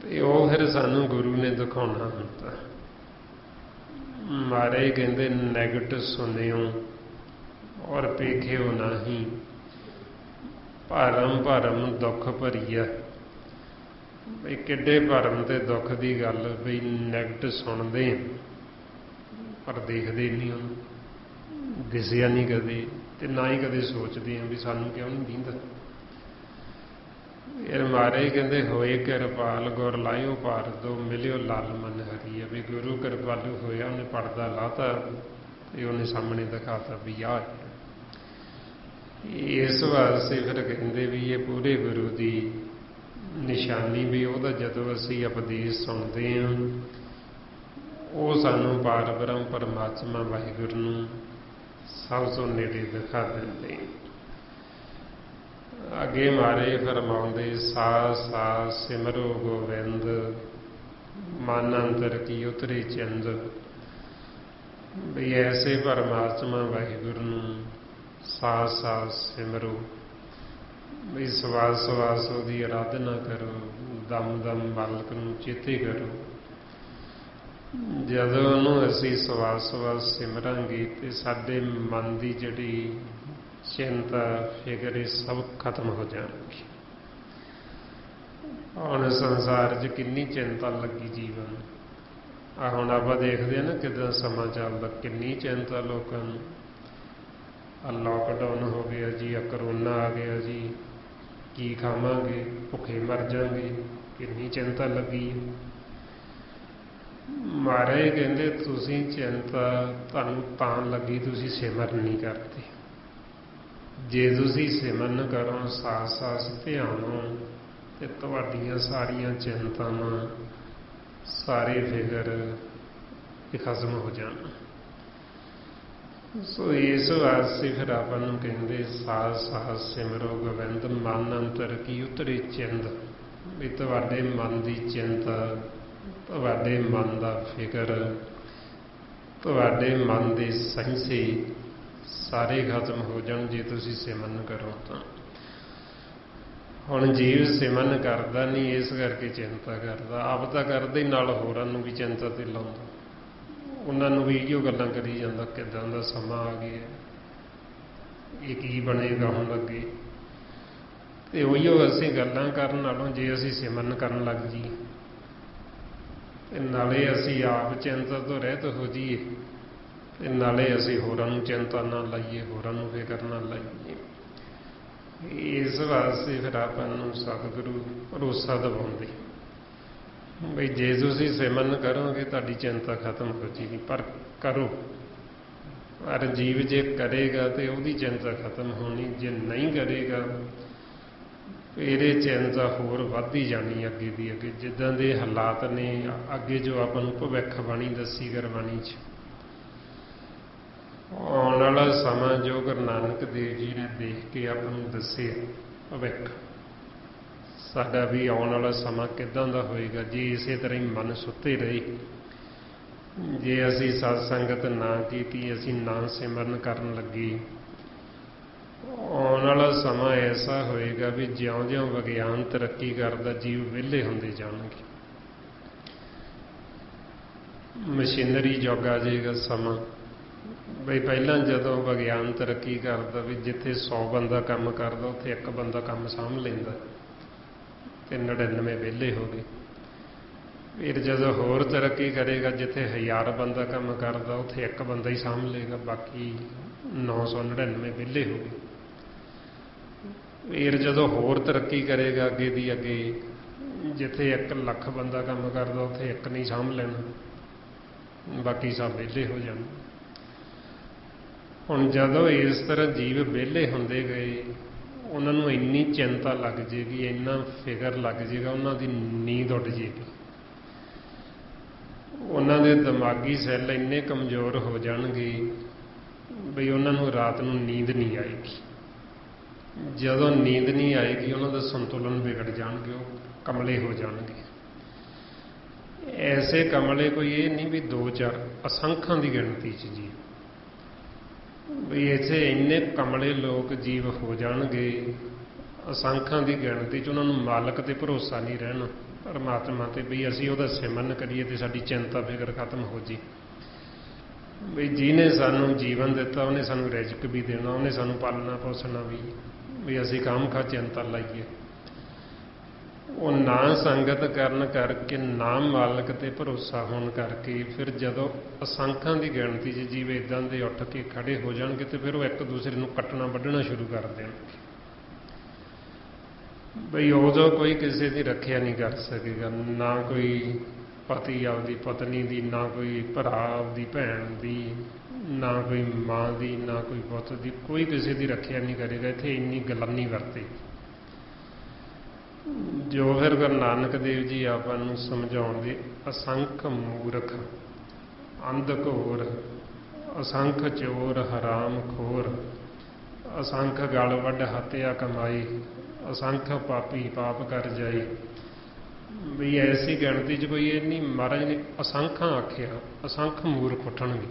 ਤੇ ਉਹ ਫਿਰ ਸਾਨੂੰ ਗੁਰੂ ਨੇ ਦਿਖਾਉਣਾ ਹੁੰਦਾ। ਮਹਾਰਾਜ ਕਹਿੰਦੇ ਨੈਗਟ ਸੁਣਿਓ ਔਰ ਪੇਖਿਓ ਨਾਹੀਂ, ਭਰਮ ਭਰਮ ਦੁੱਖ ਭਰੀਆ। ਬਈ ਕਿੱਡੇ ਭਰਮ ਤੇ ਦੁੱਖ ਦੀ ਗੱਲ। ਬਈ ਨੈਗਟ ਸੁਣਦੇ ਪਰ ਦੇਖਦੇ ਨਹੀਂ ਉਹਨੂੰ, ਦਿਸਿਆ ਨਹੀਂ ਕਦੇ, ਤੇ ਨਾ ਹੀ ਕਦੇ ਸੋਚਦੇ ਹਾਂ ਵੀ ਸਾਨੂੰ ਕਿਉਂ ਨਹੀਂ ਦੀਂਦਾ। ਇਹ ਮਹਾਰਾਜ ਕਹਿੰਦੇ ਹੋਏ ਕਿਰਪਾਲ ਗੁਰ ਲਾਇਓ ਭਾਰਤੋ, ਮਿਲਿਓ ਲਾਲ ਮਨ ਹਰੀ। ਵੀ ਗੁਰੂ ਕਿਰਪਾਲੂ ਹੋਇਆ, ਉਹਨੇ ਪਰਦਾ ਲਾਤਾ ਤੇ ਉਹਨੇ ਸਾਹਮਣੇ ਦਿਖਾਤਾ ਵੀ ਆਹ। ਇਸ ਵਾਸਤੇ ਫਿਰ ਕਹਿੰਦੇ ਵੀ ਇਹ ਪੂਰੇ ਗੁਰੂ ਦੀ ਨਿਸ਼ਾਨੀ ਵੀ ਉਹਦਾ ਜਦੋਂ ਅਸੀਂ ਉਪਦੇਸ਼ ਸੁਣਦੇ ਹਾਂ ਉਹ ਸਾਨੂੰ ਪਾਰ ਬ੍ਰਹਮ ਪਰਮਾਤਮਾ ਵਾਹਿਗੁਰੂ ਨੂੰ ਸਭ ਤੋਂ ਨੇੜੇ ਦਿਖਾ ਦਿੰਦੇ। ਅੱਗੇ ਮਹਾਰਾਜ ਫਰਮਾਉਂਦੇ ਸਾਸ ਸਾਸ ਸਿਮਰੋ ਗੋਬਿੰਦ, ਮਨ ਅੰਤਰ ਕੀ ਉਤਰੇ ਚੰਦ। ਵੀ ਐਸੇ ਪਰਮਾਤਮਾ ਵਾਹਿਗੁਰੂ ਨੂੰ ਸਾਸ ਸਾਸ ਸਿਮਰੋ। ਵੀ ਸਵਾਸ ਸਵਾਸ ਉਹਦੀ ਆਰਾਧਨਾ ਕਰੋ, ਦਮ ਦਮ ਮਾਲਕ ਨੂੰ ਚੇਤੇ ਕਰੋ। ਜਦੋਂ ਉਹਨੂੰ ਅਸੀਂ ਸਵਾਸ ਸਵਾਸ ਸਿਮਰਾਂਗੇ ਤੇ ਸਾਡੇ ਮਨ ਦੀ ਜਿਹੜੀ ਚਿੰਤਾ ਫਿਕਰ ਇਹ ਸਭ ਖਤਮ ਹੋ ਜਾਣਗੀ। ਹੁਣ ਸੰਸਾਰ 'ਚ ਕਿੰਨੀ ਚਿੰਤਾ ਲੱਗੀ ਜੀਵਨ। ਹੁਣ ਆਪਾਂ ਦੇਖਦੇ ਹਾਂ ਨਾ ਕਿੱਦਾਂ ਸਮਾਂ ਚੱਲਦਾ, ਕਿੰਨੀ ਚਿੰਤਾ ਲੋਕਾਂ ਨੂੰ। ਲਾਕਡਾਊਨ ਹੋ ਗਿਆ ਜੀ, ਕਰੋਨਾ ਆ ਗਿਆ ਜੀ, ਕੀ ਖਾਵਾਂਗੇ, ਭੁੱਖੇ ਮਰ ਜਾਵਾਂਗੇ, ਕਿੰਨੀ ਚਿੰਤਾ ਲੱਗੀ। ਮਹਾਰਾਜ ਕਹਿੰਦੇ ਤੁਸੀਂ ਚਿੰਤਾ ਤੁਹਾਨੂੰ ਤਾਂ ਲੱਗੀ ਤੁਸੀਂ ਸਿਮਰਨ ਨਹੀਂ ਕਰਦੇ। ਜੇ ਤੁਸੀਂ ਸਿਮਰਨ ਕਰੋ, ਸਾਸ ਸਾਸ ਧਿਆਨੋ, ਤੇ ਤੁਹਾਡੀਆਂ ਸਾਰੀਆਂ ਚਿੰਤਾਵਾਂ, ਸਾਰੇ ਫਿਕਰ ਇਹ ਖਤਮ ਹੋ ਜਾਣ। ਸੋ ਇਸ ਵਾਸਤੇ ਫਿਰ ਆਪਾਂ ਨੂੰ ਕਹਿੰਦੇ ਸਾਸ ਸਾਸ ਸਿਮਰੋ ਗੋਬਿੰਦ, ਮਨ ਅੰਤਰ ਕੀ ਉਤਰੇ ਚਿੰਦ। ਵੀ ਤੁਹਾਡੇ ਮਨ ਦੀ ਚਿੰਤਾ, ਤੁਹਾਡੇ ਮਨ ਦਾ ਫਿਕਰ, ਤੁਹਾਡੇ ਮਨ ਦੇ ਸੰਸ਼ੇ ਸਾਰੇ ਖਤਮ ਹੋ ਜਾਣ ਜੇ ਤੁਸੀਂ ਸਿਮਰਨ ਕਰੋ ਤਾਂ। ਹੁਣ ਜੀਵ ਸਿਮਰਨ ਕਰਦਾ ਨਹੀਂ, ਇਸ ਕਰਕੇ ਚਿੰਤਾ ਕਰਦਾ। ਆਪ ਤਾਂ ਕਰਦਾ ਹੀ, ਨਾਲ ਹੋਰਾਂ ਨੂੰ ਵੀ ਚਿੰਤਾ ਤੇ ਲਾਉਂਦਾ। ਉਹਨਾਂ ਨੂੰ ਵੀ ਇਹੋ ਗੱਲਾਂ ਕਰੀ ਜਾਂਦਾ, ਕਿੱਦਾਂ ਦਾ ਸਮਾਂ ਆ ਗਿਆ, ਇਹ ਕੀ ਬਣੇਗਾ ਹੁਣ ਅੱਗੇ। ਤੇ ਉਹੀਓ ਅਸੀਂ ਗੱਲਾਂ ਕਰਨ ਨਾਲੋਂ ਜੇ ਅਸੀਂ ਸਿਮਰਨ ਕਰਨ ਲੱਗ ਜਾਈਏ ਤੇ ਨਾਲੇ ਅਸੀਂ ਆਪ ਚਿੰਤਾ ਤੋਂ ਰਹਿਤ ਹੋ ਜਾਈਏ ਤੇ ਨਾਲੇ ਅਸੀਂ ਹੋਰਾਂ ਨੂੰ ਚਿੰਤਾ ਨਾ ਲਾਈਏ, ਹੋਰਾਂ ਨੂੰ ਫਿਕਰ ਨਾ ਲਾਈਏ। ਇਸ ਵਾਸਤੇ ਫਿਰ ਆਪਾਂ ਨੂੰ ਸਤਿਗੁਰੂ ਭਰੋਸਾ ਦਿਵਾਉਂਦੇ ਬਈ ਜੇ ਤੁਸੀਂ ਸਿਮਰਨ ਕਰੋਗੇ ਤੁਹਾਡੀ ਚਿੰਤਾ ਖਤਮ ਹੋ ਜਾਏਗੀ, ਪਰ ਕਰੋ। ਪਰ ਜੀਵ ਜੇ ਕਰੇਗਾ ਤੇ ਉਹਦੀ ਚਿੰਤਾ ਖਤਮ ਹੋਣੀ, ਜੇ ਨਹੀਂ ਕਰੇਗਾ ਇਹਦੇ ਚਿੰਤਾ ਹੋਰ ਵੱਧਦੀ ਜਾਣੀ ਅੱਗੇ ਦੀ ਅੱਗੇ। ਜਿੱਦਾਂ ਦੇ ਹਾਲਾਤ ਨੇ ਅੱਗੇ ਜੋ ਆਪਾਂ ਨੂੰ ਭਵਿੱਖਬਾਣੀ ਦੱਸੀ ਗੁਰਬਾਣੀ 'ਚ, ਆਉਣ ਵਾਲਾ ਸਮਾਂ ਜੋ ਗੁਰੂ ਨਾਨਕ ਦੇਵ ਜੀ ਨੇ ਦੇਖ ਕੇ ਆਪਾਂ ਨੂੰ ਦੱਸਿਆ ਭਵਿੱਖ, ਸਾਡਾ ਵੀ ਆਉਣ ਵਾਲਾ ਸਮਾਂ ਕਿੱਦਾਂ ਦਾ ਹੋਏਗਾ ਜੇ ਇਸੇ ਤਰ੍ਹਾਂ ਹੀ ਮਨ ਸੁੱਤੇ ਰਹੇ, ਜੇ ਅਸੀਂ ਸਤ ਸੰਗਤ ਨਾ ਕੀਤੀ, ਅਸੀਂ ਨਾ ਸਿਮਰਨ ਕਰਨ ਲੱਗੇ। ਆਉਣ ਵਾਲਾ ਸਮਾਂ ਐਸਾ ਹੋਏਗਾ ਵੀ ਜਿਉਂ-ਜਿਉਂ ਵਿਗਿਆਨ ਤਰੱਕੀ ਕਰਦਾ ਜੀਵ ਵਿਹਲੇ ਹੁੰਦੇ ਜਾਣਗੇ। ਮਸ਼ੀਨਰੀ ਯੁੱਗ ਆ ਜਾਏਗਾ ਸਮਾਂ। ਬਈ ਪਹਿਲਾਂ ਜਦੋਂ ਵਿਗਿਆਨ ਤਰੱਕੀ ਕਰਦਾ ਵੀ ਜਿੱਥੇ 100 ਬੰਦਾ ਕੰਮ ਕਰਦਾ ਉੱਥੇ ਇੱਕ ਬੰਦਾ ਕੰਮ ਸਾਂਭ ਲੈਂਦਾ ਤੇ 99 ਵਿਹਲੇ ਹੋ ਗਏ। ਫਿਰ ਜਦੋਂ ਹੋਰ ਤਰੱਕੀ ਕਰੇਗਾ ਜਿੱਥੇ 1000 ਬੰਦਾ ਕੰਮ ਕਰਦਾ ਉੱਥੇ ਇੱਕ ਬੰਦਾ ਹੀ ਸਾਂਭ ਲਏਗਾ, ਬਾਕੀ 999 ਵਿਹਲੇ ਹੋ ਗਏ। ਫਿਰ ਜਦੋਂ ਹੋਰ ਤਰੱਕੀ ਕਰੇਗਾ ਅੱਗੇ ਦੀ ਅੱਗੇ, ਜਿੱਥੇ 1 ਲੱਖ ਬੰਦਾ ਕੰਮ ਕਰਦਾ ਉੱਥੇ ਇੱਕ ਨਹੀਂ ਸਾਂਭ ਲੈਣਾ, ਬਾਕੀ ਸਭ ਵਿਹਲੇ ਹੋ ਜਾਣ। ਹੁਣ ਜਦੋਂ ਇਸ ਤਰ੍ਹਾਂ ਜੀਵ ਵਿਹਲੇ ਹੁੰਦੇ ਗਏ, ਉਹਨਾਂ ਨੂੰ ਇੰਨੀ ਚਿੰਤਾ ਲੱਗ ਜਾਏਗੀ, ਇੰਨਾ ਫਿਕਰ ਲੱਗ ਜਾਏਗਾ, ਉਹਨਾਂ ਦੀ ਨੀਂਦ ਉੱਡ ਜਾਏਗੀ। ਉਹਨਾਂ ਦੇ ਦਿਮਾਗੀ ਸੈੱਲ ਇੰਨੇ ਕਮਜ਼ੋਰ ਹੋ ਜਾਣਗੇ ਬਈ ਉਹਨਾਂ ਨੂੰ ਰਾਤ ਨੂੰ ਨੀਂਦ ਨਹੀਂ ਆਏਗੀ। ਜਦੋਂ ਨੀਂਦ ਨਹੀਂ ਆਏਗੀ ਉਹਨਾਂ ਦਾ ਸੰਤੁਲਨ ਵਿਗੜ ਜਾਣਗੇ, ਉਹ ਕਮਲੇ ਹੋ ਜਾਣਗੇ। ਐਸੇ ਕਮਲੇ ਕੋਈ ਇਹ ਨਹੀਂ ਵੀ 2-4, ਅਸੰਖਾਂ ਦੀ ਗਿਣਤੀ 'ਚ ਜੀ ਵੀ ਇੱਥੇ ਇੰਨੇ ਕਮਲੇ ਲੋਕ ਜੀਵ ਹੋ ਜਾਣਗੇ, ਅਸੰਖਾਂ ਦੀ ਗਿਣਤੀ 'ਚ। ਉਹਨਾਂ ਨੂੰ ਮਾਲਕ ਤੇ ਭਰੋਸਾ ਨਹੀਂ ਰਹਿਣਾ, ਪਰਮਾਤਮਾ ਤੇ, ਵੀ ਅਸੀਂ ਉਹਦਾ ਸਿਮਰਨ ਕਰੀਏ ਤੇ ਸਾਡੀ ਚਿੰਤਾ ਫਿਕਰ ਖਤਮ ਹੋ ਜੇ। ਵੀ ਜਿਹਨੇ ਸਾਨੂੰ ਜੀਵਨ ਦਿੱਤਾ ਉਹਨੇ ਸਾਨੂੰ ਰਿਜ਼ਕ ਵੀ ਦੇਣਾ, ਉਹਨੇ ਸਾਨੂੰ ਪਾਲਣਾ ਪੋਸਣਾ ਵੀ ਅਸੀਂ ਖਾਮਖਾ ਚਿੰਤਾ ਲਾਈਏ। ਉਹ ਨਾ ਸੰਗਤ ਕਰਨ ਕਰਕੇ, ਨਾ ਮਾਲਕ ਤੇ ਭਰੋਸਾ ਹੋਣ ਕਰਕੇ, ਫਿਰ ਜਦੋਂ ਅਸੰਖਾਂ ਦੀ ਗਿਣਤੀ 'ਚ ਜੀਵ ਇੱਦਾਂ ਦੇ ਉੱਠ ਕੇ ਖੜੇ ਹੋ ਜਾਣਗੇ ਤੇ ਫਿਰ ਉਹ ਇੱਕ ਦੂਸਰੇ ਨੂੰ ਕੱਟਣਾ ਵੱਢਣਾ ਸ਼ੁਰੂ ਕਰ ਦੇਣਗੇ। ਬਈ ਉਦੋਂ ਕੋਈ ਕਿਸੇ ਦੀ ਰੱਖਿਆ ਨਹੀਂ ਕਰ ਸਕੇਗਾ, ਨਾ ਕੋਈ ਪਤੀ ਆਪਦੀ ਪਤਨੀ ਦੀ, ਨਾ ਕੋਈ ਭਰਾ ਆਪਦੀ ਭੈਣ ਦੀ, ਨਾ ਕੋਈ ਮਾਂ ਦੀ, ਨਾ ਕੋਈ ਪੁੱਤ ਦੀ, ਕੋਈ ਕਿਸੇ ਦੀ ਰੱਖਿਆ ਨਹੀਂ ਕਰੇਗਾ। ਇੱਥੇ ਇੰਨੀ ਗਲਾਨੀ ਵਰਤੇ ਜੋ ਫਿਰ ਗੁਰੂ ਨਾਨਕ ਦੇਵ ਜੀ ਆਪਾਂ ਨੂੰ ਸਮਝਾਉਂਦੇ। ਅਸੰਖ ਮੂਰਖ ਅੰਧ ਘੋਰ, ਅਸੰਖ ਚੋਰ ਹਰਾਮ ਖੋਰ, ਅਸੰਖ ਗਲ ਵੱਢ ਹੱਤਿਆ ਕਮਾਈ, ਅਸੰਖ ਪਾਪੀ ਪਾਪ ਕਰ ਜਾਏ। ਵੀ ਐਸੀ ਗਿਣਤੀ 'ਚ ਕੋਈ ਇਹ ਨਹੀਂ, ਮਹਾਰਾਜ ਨੇ ਅਸੰਖਾਂ ਆਖਿਆ, ਅਸੰਖ ਮੂਰਖ ਉੱਠਣਗੇ।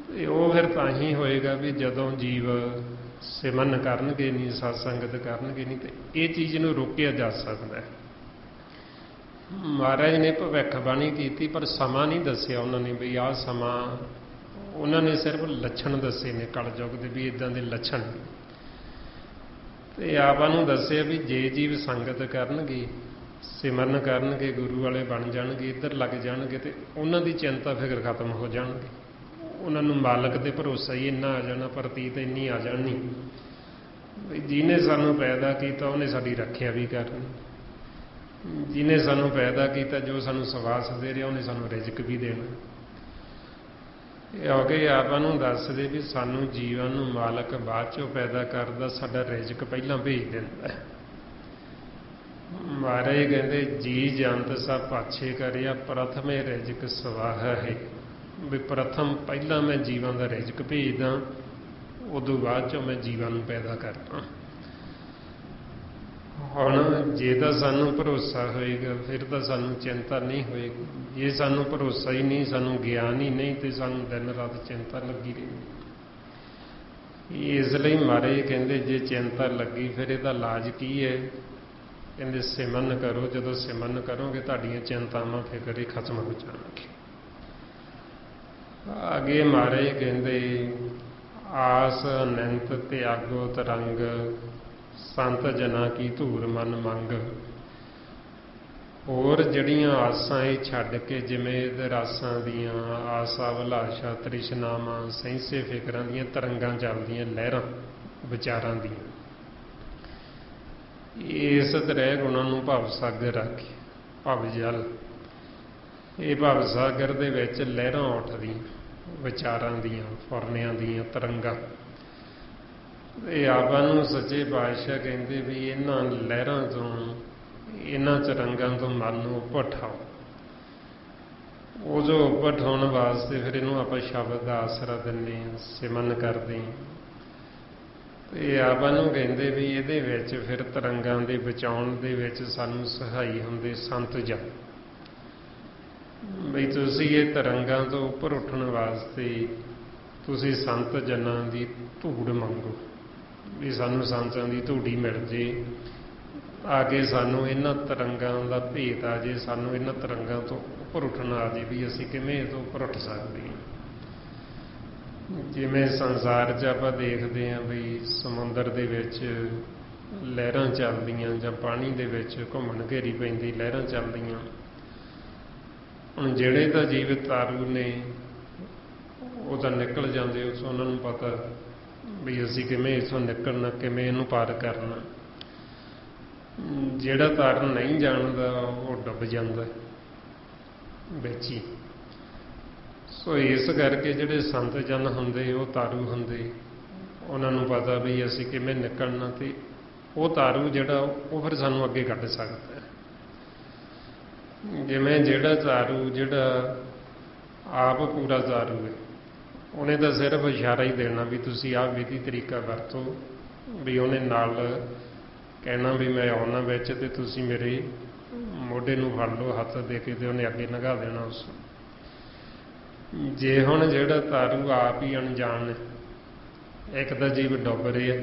ਤੇ ਉਹ ਫਿਰ ਤਾਂ ਹੀ ਹੋਏਗਾ ਵੀ ਜਦੋਂ ਜੀਵ ਸਿਮਰਨ ਕਰਨਗੇ ਨਹੀਂ, ਸਤ ਸੰਗਤ ਕਰਨਗੇ ਨਹੀਂ, ਤੇ ਇਹ ਚੀਜ਼ ਨੂੰ ਰੋਕਿਆ ਜਾ ਸਕਦਾ ਹੈ। ਮਹਾਰਾਜ ਨੇ ਭਵਿੱਖਬਾਣੀ ਕੀਤੀ ਪਰ ਸਮਾਂ ਨਹੀਂ ਦੱਸਿਆ ਉਹਨਾਂ ਨੇ ਵੀ ਆਹ ਸਮਾਂ। ਉਹਨਾਂ ਨੇ ਸਿਰਫ ਲੱਛਣ ਦੱਸੇ ਨੇ ਕਲਯੁੱਗ ਦੇ, ਵੀ ਇੱਦਾਂ ਦੇ ਲੱਛਣ। ਤੇ ਆਪਾਂ ਨੂੰ ਦੱਸਿਆ ਵੀ ਜੇ ਜੀਵ ਸੰਗਤ ਕਰਨਗੇ, ਸਿਮਰਨ ਕਰਨਗੇ, ਗੁਰੂ ਵਾਲੇ ਬਣ ਜਾਣਗੇ, ਇੱਧਰ ਲੱਗ ਜਾਣਗੇ ਤੇ ਉਹਨਾਂ ਦੀ ਚਿੰਤਾ ਫਿਕਰ ਖਤਮ ਹੋ ਜਾਣਗੇ। ਉਹਨਾਂ ਨੂੰ ਮਾਲਕ ਤੇ ਭਰੋਸਾ ਹੀ ਇੰਨਾ ਆ ਜਾਣਾ, ਪ੍ਰਤੀਤ ਇੰਨੀ ਆ ਜਾਣੀ ਵੀ ਜਿਹਨੇ ਸਾਨੂੰ ਪੈਦਾ ਕੀਤਾ ਉਹਨੇ ਸਾਡੀ ਰੱਖਿਆ ਵੀ ਕਰਨੀ, ਜਿਹਨੇ ਸਾਨੂੰ ਪੈਦਾ ਕੀਤਾ, ਜੋ ਸਾਨੂੰ ਸਵਾਸ ਦੇ ਰਿਹਾ, ਉਹਨੇ ਸਾਨੂੰ ਰਿਜ਼ਕ ਵੀ ਦੇਣਾ। ਕਿਉਂਕਿ ਆਪਾਂ ਨੂੰ ਦੱਸਦੇ ਵੀ ਸਾਨੂੰ ਜੀਵਨ ਨੂੰ ਮਾਲਕ ਬਾਅਦ 'ਚੋਂ ਪੈਦਾ ਕਰਦਾ, ਸਾਡਾ ਰਿਜ਼ਕ ਪਹਿਲਾਂ ਭੇਜ ਦਿੰਦਾ। ਮਹਾਰਾਜ ਕਹਿੰਦੇ ਜੀ ਜੰਤ ਸਭ ਪਾਛੇ ਕਰਿਆ, ਪ੍ਰਥਮੇ ਰਿਜ਼ਕ ਸਵਾਹਾ ਹੈ। ਵੀ ਪ੍ਰਥਮ ਪਹਿਲਾਂ ਮੈਂ ਜੀਵਨ ਦਾ ਰਿਜ਼ਕ ਭੇਜਦਾ, ਉਦੋਂ ਬਾਅਦ 'ਚੋਂ ਮੈਂ ਜੀਵਨ ਨੂੰ ਪੈਦਾ ਕਰਦਾ। ਹੁਣ ਜੇ ਤਾਂ ਸਾਨੂੰ ਭਰੋਸਾ ਹੋਏਗਾ ਫਿਰ ਤਾਂ ਸਾਨੂੰ ਚਿੰਤਾ ਨਹੀਂ ਹੋਏਗੀ। ਜੇ ਸਾਨੂੰ ਭਰੋਸਾ ਹੀ ਨਹੀਂ, ਸਾਨੂੰ ਗਿਆਨ ਹੀ ਨਹੀਂ, ਤੇ ਸਾਨੂੰ ਦਿਨ ਰਾਤ ਚਿੰਤਾ ਲੱਗੀ ਰਹੇਗੀ। ਇਸ ਲਈ ਮਹਾਰਾਜ ਕਹਿੰਦੇ ਜੇ ਚਿੰਤਾ ਲੱਗੀ ਫਿਰ ਇਹਦਾ ਇਲਾਜ ਕੀ ਹੈ? ਕਹਿੰਦੇ ਸਿਮਰਨ ਕਰੋ। ਜਦੋਂ ਸਿਮਰਨ ਕਰੋਗੇ ਤੁਹਾਡੀਆਂ ਚਿੰਤਾਵਾਂ ਫਿਕਰ ਹੀ ਖਤਮ ਹੋ ਜਾਣਗੇ। ਅੱਗੇ ਮਹਾਰਾਜ ਕਹਿੰਦੇ ਆਸ ਅਨੰਤ ਤਿਆਗੋ ਤਰੰਗ, ਸੰਤ ਜਨਾਂ ਕੀ ਧੂਰ ਮਨ ਮੰਗ। ਹੋਰ ਜਿਹੜੀਆਂ ਆਸਾਂ ਇਹ ਛੱਡ ਕੇ, ਜਿਵੇਂ ਰਾਸਾਂ ਦੀਆਂ ਆਸਾ ਅਭਿਲਾਸ਼ਾ ਤ੍ਰਿਸ਼ਨਾਵਾਂ ਸਹਿੰਸੇ ਫਿਕਰਾਂ ਦੀਆਂ ਤਰੰਗਾਂ ਚੱਲਦੀਆਂ, ਲਹਿਰਾਂ ਵਿਚਾਰਾਂ ਦੀਆਂ, ਇਸ ਤਰ੍ਹਾਂ ਗੁਣਾਂ ਨੂੰ ਭਵ ਸਾਗਰ ਆਖੇ। ਭਵ ਜਲ, ਇਹ ਭਵ ਸਾਗਰ ਦੇ ਵਿੱਚ ਲਹਿਰਾਂ ਉੱਠਦੀਆਂ ਵਿਚਾਰਾਂ ਦੀਆਂ, ਫੁਰਨਿਆਂ ਦੀਆਂ ਤਰੰਗਾਂ। ਇਹ ਆਪਾਂ ਨੂੰ ਸੱਚੇ ਪਾਤਸ਼ਾਹ ਕਹਿੰਦੇ ਵੀ ਇਹਨਾਂ ਲਹਿਰਾਂ ਤੋਂ, ਇਹਨਾਂ ਤਰੰਗਾਂ ਤੋਂ ਮਨ ਨੂੰ ਉੱਪਰ ਉਠਾਓ। ਉਹ ਜੋ ਉੱਪਰ ਉਠਾਉਣ ਵਾਸਤੇ ਫਿਰ ਇਹਨੂੰ ਆਪਾਂ ਸ਼ਬਦ ਦਾ ਆਸਰਾ ਦਿੰਦੇ ਹਾਂ, ਸਿਮਰਨ ਕਰਦੇ ਹਾਂ। ਤੇ ਆਪਾਂ ਨੂੰ ਕਹਿੰਦੇ ਵੀ ਇਹਦੇ ਵਿੱਚ ਫਿਰ ਤਰੰਗਾਂ ਦੇ ਬਚਾਉਣ ਦੇ ਵਿੱਚ ਸਾਨੂੰ ਸਹਾਈ ਹੁੰਦੇ ਸੰਤ ਜਨ। ਬਈ ਤੁਸੀਂ ਇਹ ਤਰੰਗਾਂ ਤੋਂ ਉੱਪਰ ਉੱਠਣ ਵਾਸਤੇ ਤੁਸੀਂ ਸੰਤ ਜਨਾਂ ਦੀ ਧੂੜ ਮੰਗੋ, ਵੀ ਸਾਨੂੰ ਸੰਤਾਂ ਦੀ ਧੂੜੀ ਮਿਲ ਜੇ, ਆ ਕੇ ਸਾਨੂੰ ਇਹਨਾਂ ਤਰੰਗਾਂ ਦਾ ਭੇਤ ਆ ਜੇ, ਸਾਨੂੰ ਇਹਨਾਂ ਤਰੰਗਾਂ ਤੋਂ ਉੱਪਰ ਉੱਠਣਾ ਆ ਜੇ ਵੀ ਅਸੀਂ ਕਿਵੇਂ ਇਹ ਤੋਂ ਉੱਪਰ ਉੱਠ ਸਕਦੇ ਹਾਂ। ਜਿਵੇਂ ਸੰਸਾਰ 'ਚ ਆਪਾਂ ਦੇਖਦੇ ਹਾਂ ਵੀ ਸਮੁੰਦਰ ਦੇ ਵਿੱਚ ਲਹਿਰਾਂ ਚੱਲਦੀਆਂ, ਜਾਂ ਪਾਣੀ ਦੇ ਵਿੱਚ ਘੁੰਮਣ ਘੇਰੀ ਪੈਂਦੀ ਲਹਿਰਾਂ ਚੱਲਦੀਆਂ। ਹੁਣ ਜਿਹੜੇ ਤਾਂ ਜੀਵ ਤਾਰੂ ਨੇ ਉਹ ਤਾਂ ਨਿਕਲ ਜਾਂਦੇ, ਉਸ ਉਹਨਾਂ ਨੂੰ ਪਤਾ ਵੀ ਅਸੀਂ ਕਿਵੇਂ ਇੱਥੋਂ ਨਿਕਲਣਾ, ਕਿਵੇਂ ਇਹਨੂੰ ਪਾਰ ਕਰਨਾ। ਜਿਹੜਾ ਤਾਰਨ ਨਹੀਂ ਜਾਣਦਾ ਉਹ ਡੁੱਬ ਜਾਂਦਾ ਵਿੱਚ ਹੀ। ਸੋ ਇਸ ਕਰਕੇ ਜਿਹੜੇ ਸੰਤ ਜਨ ਹੁੰਦੇ ਉਹ ਤਾਰੂ ਹੁੰਦੇ, ਉਹਨਾਂ ਨੂੰ ਪਤਾ ਵੀ ਅਸੀਂ ਕਿਵੇਂ ਨਿਕਲਣਾ, ਤੇ ਉਹ ਤਾਰੂ ਜਿਹੜਾ ਉਹ ਫਿਰ ਸਾਨੂੰ ਅੱਗੇ ਕੱਢ ਸਕਦਾ ਹੈ। ਜਿਵੇਂ ਜਿਹੜਾ ਤਾਰੂ ਜਿਹੜਾ ਆਪ ਪੂਰਾ ਤਾਰੂ ਹੈ, ਉਹਨੇ ਤਾਂ ਸਿਰਫ ਇਸ਼ਾਰਾ ਹੀ ਦੇਣਾ ਵੀ ਤੁਸੀਂ ਆਹ ਵਿਧੀ ਤਰੀਕਾ ਵਰਤੋ, ਵੀ ਉਹਨੇ ਨਾਲ ਕਹਿਣਾ ਵੀ ਮੈਂ ਆਉਣਾ ਵਿੱਚ ਤੇ ਤੁਸੀਂ ਮੇਰੇ ਮੋਢੇ ਨੂੰ ਫੜ ਲਓ ਹੱਥ ਦੇ ਕੇ, ਤੇ ਉਹਨੇ ਅੱਗੇ ਲੰਘਾ ਦੇਣਾ ਉਸ। ਜੇ ਹੁਣ ਜਿਹੜਾ ਤਾਰੂ ਆਪ ਹੀ ਅਣਜਾਣ, ਇੱਕ ਤਾਂ ਜੀਵ ਡੁੱਬ ਰਿਹਾ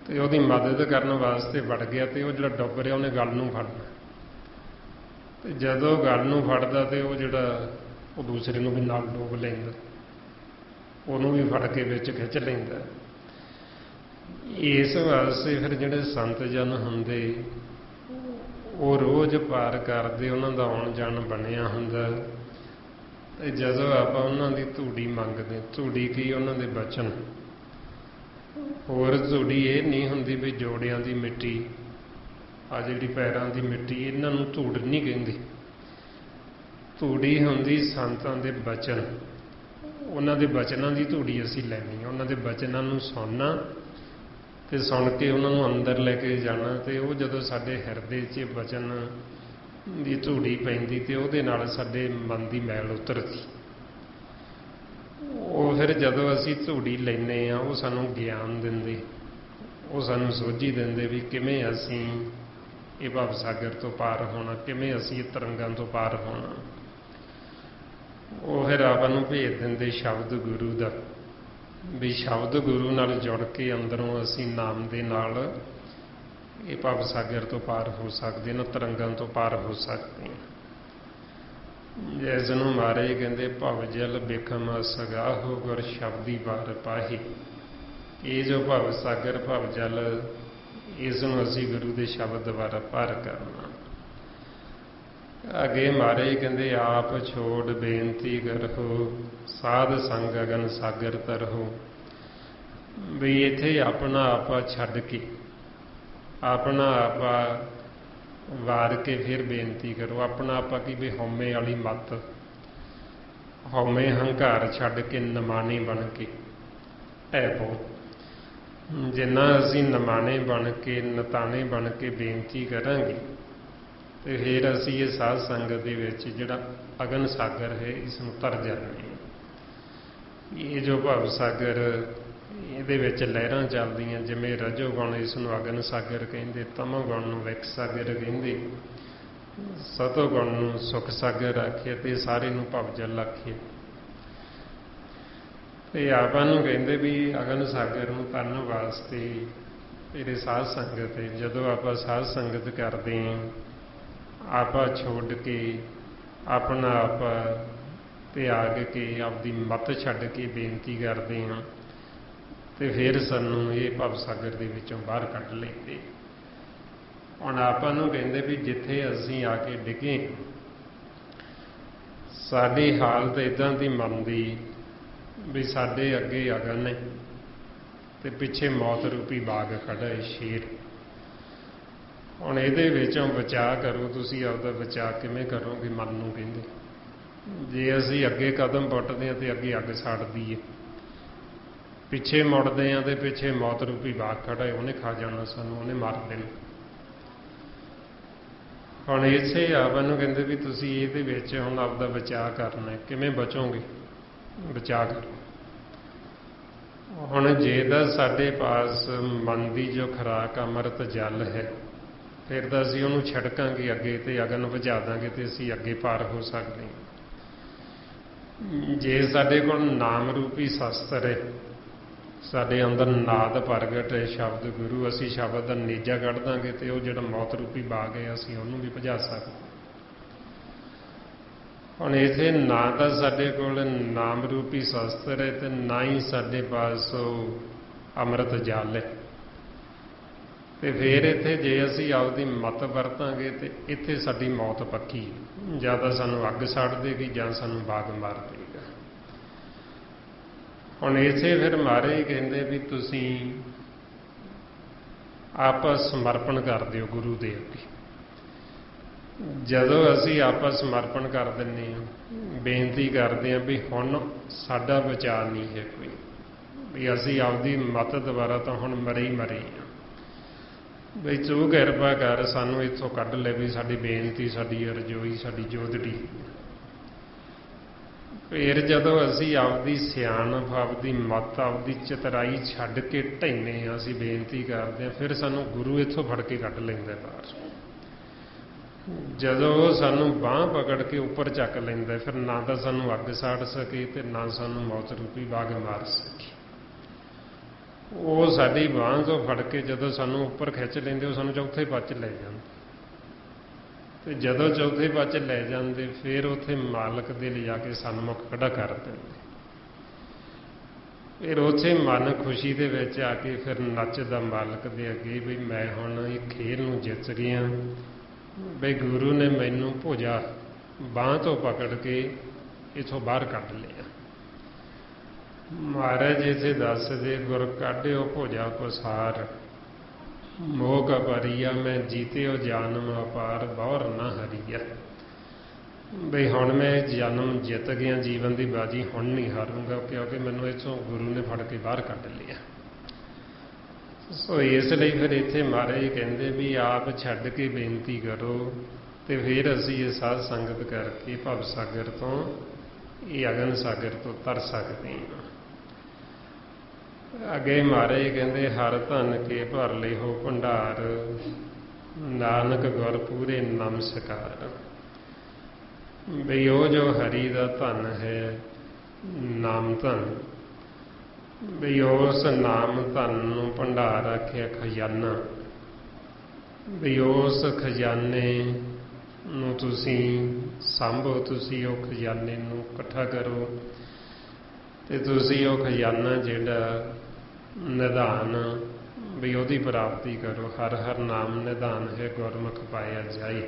ਤੇ ਉਹਦੀ ਮਦਦ ਕਰਨ ਵਾਸਤੇ ਵੜ ਗਿਆ, ਤੇ ਉਹ ਜਿਹੜਾ ਡੁੱਬ ਰਿਹਾ ਉਹਨੇ ਗਲ ਨੂੰ ਫੜਨਾ, ਤੇ ਜਦੋਂ ਗਲ ਨੂੰ ਫੜਦਾ ਤੇ ਉਹ ਜਿਹੜਾ ਉਹ ਦੂਸਰੇ ਨੂੰ ਵੀ ਨਾਲ ਡੋਬ ਲੈਂਦਾ, ਉਹਨੂੰ ਵੀ ਫੜ ਕੇ ਵਿੱਚ ਖਿੱਚ ਲੈਂਦਾ। ਇਸ ਵਾਸਤੇ ਫਿਰ ਜਿਹੜੇ ਸੰਤ ਜਨ ਹੁੰਦੇ ਉਹ ਰੋਜ਼ ਪਾਰ ਕਰਦੇ, ਉਹਨਾਂ ਦਾ ਆਉਣ ਜਾਣ ਬਣਿਆ ਹੁੰਦਾ। ਤੇ ਜਦੋਂ ਆਪਾਂ ਉਹਨਾਂ ਦੀ ਧੂੜੀ ਮੰਗਦੇ, ਧੂੜੀ ਕੀ? ਉਹਨਾਂ ਦੇ ਬਚਨ। ਹੋਰ ਧੂੜੀ ਇਹ ਨਹੀਂ ਹੁੰਦੀ ਵੀ ਜੋੜਿਆਂ ਦੀ ਮਿੱਟੀ, ਆ ਜਿਹੜੀ ਪੈਰਾਂ ਦੀ ਮਿੱਟੀ, ਇਹਨਾਂ ਨੂੰ ਧੂੜ ਨਹੀਂ ਕਹਿੰਦੀ। ਧੂੜੀ ਹੁੰਦੀ ਸੰਤਾਂ ਦੇ ਬਚਨ। ਉਹਨਾਂ ਦੇ ਬਚਨਾਂ ਦੀ ਧੂੜੀ ਅਸੀਂ ਲੈਣੀ, ਉਹਨਾਂ ਦੇ ਬਚਨਾਂ ਨੂੰ ਸੁਣਨਾ ਤੇ ਸੁਣ ਕੇ ਉਹਨਾਂ ਨੂੰ ਅੰਦਰ ਲੈ ਕੇ ਜਾਣਾ। ਤੇ ਉਹ ਜਦੋਂ ਸਾਡੇ ਹਿਰਦੇ 'ਚ ਬਚਨ ਦੀ ਧੂੜੀ ਪੈਂਦੀ ਤੇ ਉਹਦੇ ਨਾਲ ਸਾਡੇ ਮਨ ਦੀ ਮੈਲ ਉਤਰਦੀ। ਉਹ ਫਿਰ ਜਦੋਂ ਅਸੀਂ ਧੂੜੀ ਲੈਂਦੇ ਹਾਂ ਉਹ ਸਾਨੂੰ ਗਿਆਨ ਦਿੰਦੇ, ਉਹ ਸਾਨੂੰ ਸੋਝੀ ਦਿੰਦੇ ਵੀ ਕਿਵੇਂ ਅਸੀਂ ਇਹ ਭਵ ਸਾਗਰ ਤੋਂ ਪਾਰ ਹੋਣਾ, ਕਿਵੇਂ ਅਸੀਂ ਇਹ ਤਰੰਗਾਂ ਤੋਂ ਪਾਰ ਹੋਣਾ। ਉਹ ਫਿਰ ਆਪਾਂ ਨੂੰ ਭੇਜ ਦਿੰਦੇ ਸ਼ਬਦ ਗੁਰੂ ਦਾ, ਵੀ ਸ਼ਬਦ ਗੁਰੂ ਨਾਲ ਜੁੜ ਕੇ ਅੰਦਰੋਂ ਅਸੀਂ ਨਾਮ ਦੇ ਨਾਲ ਇਹ ਭਵ ਸਾਗਰ ਤੋਂ ਪਾਰ ਹੋ ਸਕਦੇ, ਇਹਨਾਂ ਤਰੰਗਾਂ ਤੋਂ ਪਾਰ ਹੋ ਸਕਦੇ ਹਾਂ। ਜਿਸ ਨੂੰ ਮਹਾਰਾਜ ਕਹਿੰਦੇ ਭਵ ਜਲ ਬਿਖਮ ਸਗਾਹੋ ਗੁਰ ਸ਼ਬਦੀ ਬਾਰ ਪਾਹੀ। ਇਹ ਜੋ ਭਵ ਸਾਗਰ ਭਵ ਜਲ, ਇਸ ਨੂੰ ਅਸੀਂ ਗੁਰੂ ਦੇ ਸ਼ਬਦ ਦੁਆਰਾ ਪਾਰ ਕਰਨਾ। ਅੱਗੇ ਮਹਾਰਾਜ ਕਹਿੰਦੇ ਆਪ ਛੋੜ ਬੇਨਤੀ ਕਰੋ, ਸਾਧ ਸੰਗ ਅਗਨ ਸਾਗਰ ਤਰੋ। ਵੀ ਇੱਥੇ ਆਪਣਾ ਆਪਾ ਛੱਡ ਕੇ, ਆਪਣਾ ਆਪਾ ਵਾਰ ਕੇ ਫਿਰ ਬੇਨਤੀ ਕਰੋ। ਆਪਣਾ ਆਪਾ ਕੀ? ਵੀ ਹਉਮੈ ਵਾਲੀ ਮੱਤ, ਹਉਮੈ ਹੰਕਾਰ ਛੱਡ ਕੇ ਨਿਮਾਣੇ ਬਣ ਕੇ ਢਹਿ ਪਓ। ਜਿੰਨਾ ਅਸੀਂ ਨਿਮਾਣੇ ਬਣ ਕੇ, ਨਤਾਣੇ ਬਣ ਕੇ ਬੇਨਤੀ ਕਰਾਂਗੇ ਤੇ ਫਿਰ ਅਸੀਂ ਇਹ ਸਾਧ ਸੰਗਤ ਦੇ ਵਿੱਚ ਜਿਹੜਾ ਅਗਨ ਸਾਗਰ ਹੈ ਇਸ ਨੂੰ ਤਰ ਜਾਣੇ। ਇਹ ਜੋ ਭਵ ਸਾਗਰ ਇਹਦੇ ਵਿੱਚ ਲਹਿਰਾਂ ਚੱਲਦੀਆਂ, ਜਿਵੇਂ ਰਜੋ ਗੁਣ ਇਸ ਨੂੰ ਅਗਨ ਸਾਗਰ ਕਹਿੰਦੇ, ਤਮੋ ਗੁਣ ਨੂੰ ਵਿਕ ਸਾਗਰ ਕਹਿੰਦੇ, ਸਤੋ ਗੁਣ ਨੂੰ ਸੁਖ ਸਾਗਰ ਆਖਿਆ ਤੇ ਸਾਰੇ ਨੂੰ ਭਵਜਲ ਆਖਿਆ। ਤੇ ਆਪਾਂ ਨੂੰ ਕਹਿੰਦੇ ਵੀ ਅਗਨ ਸਾਗਰ ਨੂੰ ਤਰਨ ਵਾਸਤੇ ਇਹਦੇ ਸਾਧ ਸੰਗਤ ਹੈ। ਜਦੋਂ ਆਪਾਂ ਸਾਧ ਸੰਗਤ ਕਰਦੇ ਹਾਂ, ਆਪਾਂ ਛੋੜ ਕੇ ਆਪਣਾ ਆਪ ਤਿਆਗ ਕੇ ਆਪਦੀ ਮੱਤ ਛੱਡ ਕੇ ਬੇਨਤੀ ਕਰਦੇ ਹਾਂ, ਤੇ ਫਿਰ ਸਾਨੂੰ ਇਹ ਭਵ ਸਾਗਰ ਦੇ ਵਿੱਚੋਂ ਬਾਹਰ ਕੱਢ ਲੈਂਦੇ। ਹੁਣ ਆਪਾਂ ਨੂੰ ਕਹਿੰਦੇ ਵੀ ਜਿੱਥੇ ਅਸੀਂ ਆ ਕੇ ਡਿੱਗੇ, ਸਾਡੀ ਹਾਲਤ ਇੱਦਾਂ ਦੀ ਮਨ ਦੀ ਵੀ ਸਾਡੇ ਅੱਗੇ ਅਗਨ ਹੈ ਤੇ ਪਿੱਛੇ ਮੌਤ ਰੂਪੀ ਬਾਗ ਖੜਾ ਹੈ, ਸ਼ੇਰ। ਹੁਣ ਇਹਦੇ ਵਿੱਚੋਂ ਬਚਾਅ ਕਰੋ। ਤੁਸੀਂ ਆਪਦਾ ਬਚਾਅ ਕਿਵੇਂ ਕਰੋਗੇ? ਮਨ ਨੂੰ ਕਹਿੰਦੇ ਜੇ ਅਸੀਂ ਅੱਗੇ ਕਦਮ ਪੁੱਟਦੇ ਹਾਂ ਤੇ ਅੱਗੇ ਅੱਗ ਸਾੜਦੀ ਹੈ, ਪਿੱਛੇ ਮੁੜਦੇ ਹਾਂ ਤੇ ਪਿੱਛੇ ਮੌਤ ਰੂਪੀ ਬਾਗ ਖੜਾ ਹੈ, ਉਹਨੇ ਖਾ ਜਾਣਾ ਸਾਨੂੰ, ਉਹਨੇ ਮਾਰ ਦੇਣਾ। ਹੁਣ ਇਸੇ ਆਪਾਂ ਨੂੰ ਕਹਿੰਦੇ ਵੀ ਤੁਸੀਂ ਇਹਦੇ ਵਿੱਚ ਹੁਣ ਆਪਦਾ ਬਚਾਅ ਕਰਨਾ। ਕਿਵੇਂ ਬਚੋਗੇ? ਬਚਾਅ ਕਰੋ। ਹੁਣ ਜੇ ਤਾਂ ਸਾਡੇ ਪਾਸ ਮਨ ਦੀ ਜੋ ਖੁਰਾਕ ਅੰਮ੍ਰਿਤ ਜਲ ਹੈ, ਫਿਰ ਤਾਂ ਅਸੀਂ ਉਹਨੂੰ ਛਿੜਕਾਂਗੇ ਅੱਗੇ ਤੇ ਅਗਨ ਬੁਝਾ ਦਾਂਗੇ ਤੇ ਅਸੀਂ ਅੱਗੇ ਪਾਰ ਹੋ ਸਕਦੇ ਹਾਂ। ਜੇ ਸਾਡੇ ਕੋਲ ਨਾਮ ਰੂਪੀ ਸ਼ਸਤਰ ਹੈ, ਸਾਡੇ ਅੰਦਰ ਨਾਦ ਪ੍ਰਗਟ ਹੈ, ਸ਼ਬਦ ਗੁਰੂ, ਅਸੀਂ ਸ਼ਬਦ ਦਾ ਨੇਜਾ ਕੱਢ ਦਾਂਗੇ ਤੇ ਉਹ ਜਿਹੜਾ ਮੌਤ ਰੂਪੀ ਬਾਗ ਹੈ ਅਸੀਂ ਉਹਨੂੰ ਵੀ ਭਜਾ ਸਕਦੇ। ਹੁਣ ਇੱਥੇ ਨਾ ਤਾਂ ਸਾਡੇ ਕੋਲ ਨਾਮ ਰੂਪੀ ਸ਼ਸਤਰ ਹੈ ਤੇ ਨਾ ਹੀ ਸਾਡੇ ਪਾਸ ਉਹ ਅੰਮ੍ਰਿਤ ਜਲ ਹੈ। ਤੇ ਫਿਰ ਇੱਥੇ ਜੇ ਅਸੀਂ ਆਪਦੀ ਮੱਤ ਵਰਤਾਂਗੇ ਤੇ ਇੱਥੇ ਸਾਡੀ ਮੌਤ ਪੱਕੀ, ਜਾਂ ਤਾਂ ਸਾਨੂੰ ਅੱਗ ਸਾੜ ਦੇਗੀ ਜਾਂ ਸਾਨੂੰ ਬਾਗ ਮਾਰ ਦੇਗਾ। ਹੁਣ ਇਸੇ ਫਿਰ ਮਹਾਰਾਜ ਕਹਿੰਦੇ ਵੀ ਤੁਸੀਂ ਆਪਸ ਸਮਰਪਣ ਕਰ ਦਿਓ ਗੁਰੂ ਦੇ ਅੱਗੇ। ਜਦੋਂ ਅਸੀਂ ਆਪਸ ਸਮਰਪਣ ਕਰ ਦਿੰਦੇ ਹਾਂ, ਬੇਨਤੀ ਕਰਦੇ ਹਾਂ ਵੀ ਹੁਣ ਸਾਡਾ ਬਚਾਅ ਨਹੀਂ ਹੈ ਕੋਈ, ਵੀ ਅਸੀਂ ਆਪਦੀ ਮੱਤ ਦੁਆਰਾ ਤਾਂ ਹੁਣ ਮਰੇ ਹੀ ਮਰੇ ਹਾਂ, ਬਈ ਤੂੰ ਕਿਰਪਾ ਕਰ ਸਾਨੂੰ ਇੱਥੋਂ ਕੱਢ ਲੈ, ਵੀ ਸਾਡੀ ਬੇਨਤੀ, ਸਾਡੀ ਅਰਜ਼ੋਈ, ਸਾਡੀ ਜੋਦੜੀ। ਫਿਰ ਜਦੋਂ ਅਸੀਂ ਆਪਦੀ ਸਿਆਣਪ, ਆਪਦੀ ਮੱਤ, ਆਪਦੀ ਚਤਰਾਈ ਛੱਡ ਕੇ ਢੈਨੇ ਹਾਂ, ਅਸੀਂ ਬੇਨਤੀ ਕਰਦੇ ਹਾਂ, ਫਿਰ ਸਾਨੂੰ ਗੁਰੂ ਇੱਥੋਂ ਫੜ ਕੇ ਕੱਢ ਲੈਂਦਾ ਬਾਹਰ। ਜਦੋਂ ਉਹ ਸਾਨੂੰ ਬਾਂਹ ਪਕੜ ਕੇ ਉੱਪਰ ਚੱਕ ਲੈਂਦਾ, ਫਿਰ ਨਾ ਤਾਂ ਸਾਨੂੰ ਅੱਗ ਸਾੜ ਸਕੇ ਤੇ ਨਾ ਸਾਨੂੰ ਮੌਤ ਰੂਪੀ ਬਾਗ ਮਾਰ ਸਕੇ। ਉਹ ਸਾਡੀ ਬਾਂਹ ਤੋਂ ਫੜ ਕੇ ਜਦੋਂ ਸਾਨੂੰ ਉੱਪਰ ਖਿੱਚ ਲੈਂਦੇ, ਉਹ ਸਾਨੂੰ ਚੌਥੇ ਪੱਚ ਲੈ ਜਾਂਦੇ। ਤੇ ਜਦੋਂ ਚੌਥੇ ਪੱਚ ਲੈ ਜਾਂਦੇ, ਫਿਰ ਉੱਥੇ ਮਾਲਕ ਦੇ ਲਿਜਾ ਕੇ ਸਨਮੁਖ ਖੜਾ ਕਰ ਦਿੰਦੇ। ਫਿਰ ਉੱਥੇ ਮਨ ਖੁਸ਼ੀ ਦੇ ਵਿੱਚ ਆ ਕੇ ਫਿਰ ਨੱਚਦਾ ਮਾਲਕ ਦੇ ਅੱਗੇ ਵੀ ਮੈਂ ਹੁਣ ਇਹ ਖੇਲ ਨੂੰ ਜਿੱਤ ਗਿਆ, ਬਈ ਗੁਰੂ ਨੇ ਮੈਨੂੰ ਭੁਜਾ ਬਾਂਹ ਤੋਂ ਪਕੜ ਕੇ ਇੱਥੋਂ ਬਾਹਰ ਕੱਢ ਲਿਆ। ਮਹਾਰਾਜ ਇੱਥੇ ਦੱਸਦੇ, ਗੁਰ ਕਾਢਿਓ ਭੁਜਾ ਪਸਾਰ, ਮੋਹ ਕਾ ਭਰੀਆ ਮੈਂ ਜੀਤਿਓ ਜਨਮ ਅਪਾਰ, ਬੌਰ ਨਾ ਹਰੀਆ। ਬਈ ਹੁਣ ਮੈਂ ਜਨਮ ਜਿੱਤ ਗਿਆ, ਜੀਵਨ ਦੀ ਬਾਜੀ ਹੁਣ ਨਹੀਂ ਹਾਰੂੰਗਾ, ਕਿਉਂਕਿ ਮੈਨੂੰ ਇੱਥੋਂ ਗੁਰੂ ਨੇ ਫੜ ਕੇ ਬਾਹਰ ਕੱਢ ਲਿਆ। ਸੋ ਇਸ ਲਈ ਫਿਰ ਇੱਥੇ ਮਹਾਰਾਜ ਕਹਿੰਦੇ ਵੀ ਆਪ ਛੱਡ ਕੇ ਬੇਨਤੀ ਕਰੋ, ਤੇ ਫਿਰ ਅਸੀਂ ਇਹ ਸਾਧ ਸੰਗਤ ਕਰਕੇ ਭਵ ਸਾਗਰ ਤੋਂ, ਇਹ ਅਗਨ ਸਾਗਰ ਤੋਂ ਤਰ ਸਕਦੇ ਹਾਂ। ਅੱਗੇ ਮਹਾਰਾਜ ਕਹਿੰਦੇ ਹਰ ਧਨ ਕੇ ਭਰ ਲਿਓ ਭੰਡਾਰ, ਨਾਨਕ ਗੁਰ ਪੂਰੇ ਨਮਸਕਾਰ। ਬਈ ਉਹ ਜੋ ਹਰੀ ਦਾ ਧਨ ਹੈ, ਨਾਮ ਧਨ, ਬਈ ਉਸ ਨਾਮ ਧਨ ਨੂੰ ਭੰਡਾਰ ਆਖਿਆ ਖਜ਼ਾਨਾ। ਬਈ ਉਸ ਖਜ਼ਾਨੇ ਨੂੰ ਤੁਸੀਂ ਸਾਂਭੋ, ਤੁਸੀਂ ਉਹ ਖਜ਼ਾਨੇ ਨੂੰ ਇਕੱਠਾ ਕਰੋ, ਤੇ ਤੁਸੀਂ ਉਹ ਖਜ਼ਾਨਾ ਜਿਹੜਾ ਨਿਧਾਨ, ਵੀ ਉਹਦੀ ਪ੍ਰਾਪਤੀ ਕਰੋ। ਹਰ ਹਰ ਨਾਮ ਨਿਧਾਨ ਹੈ, ਗੁਰਮੁਖ ਪਾਇਆ ਜਾਏ।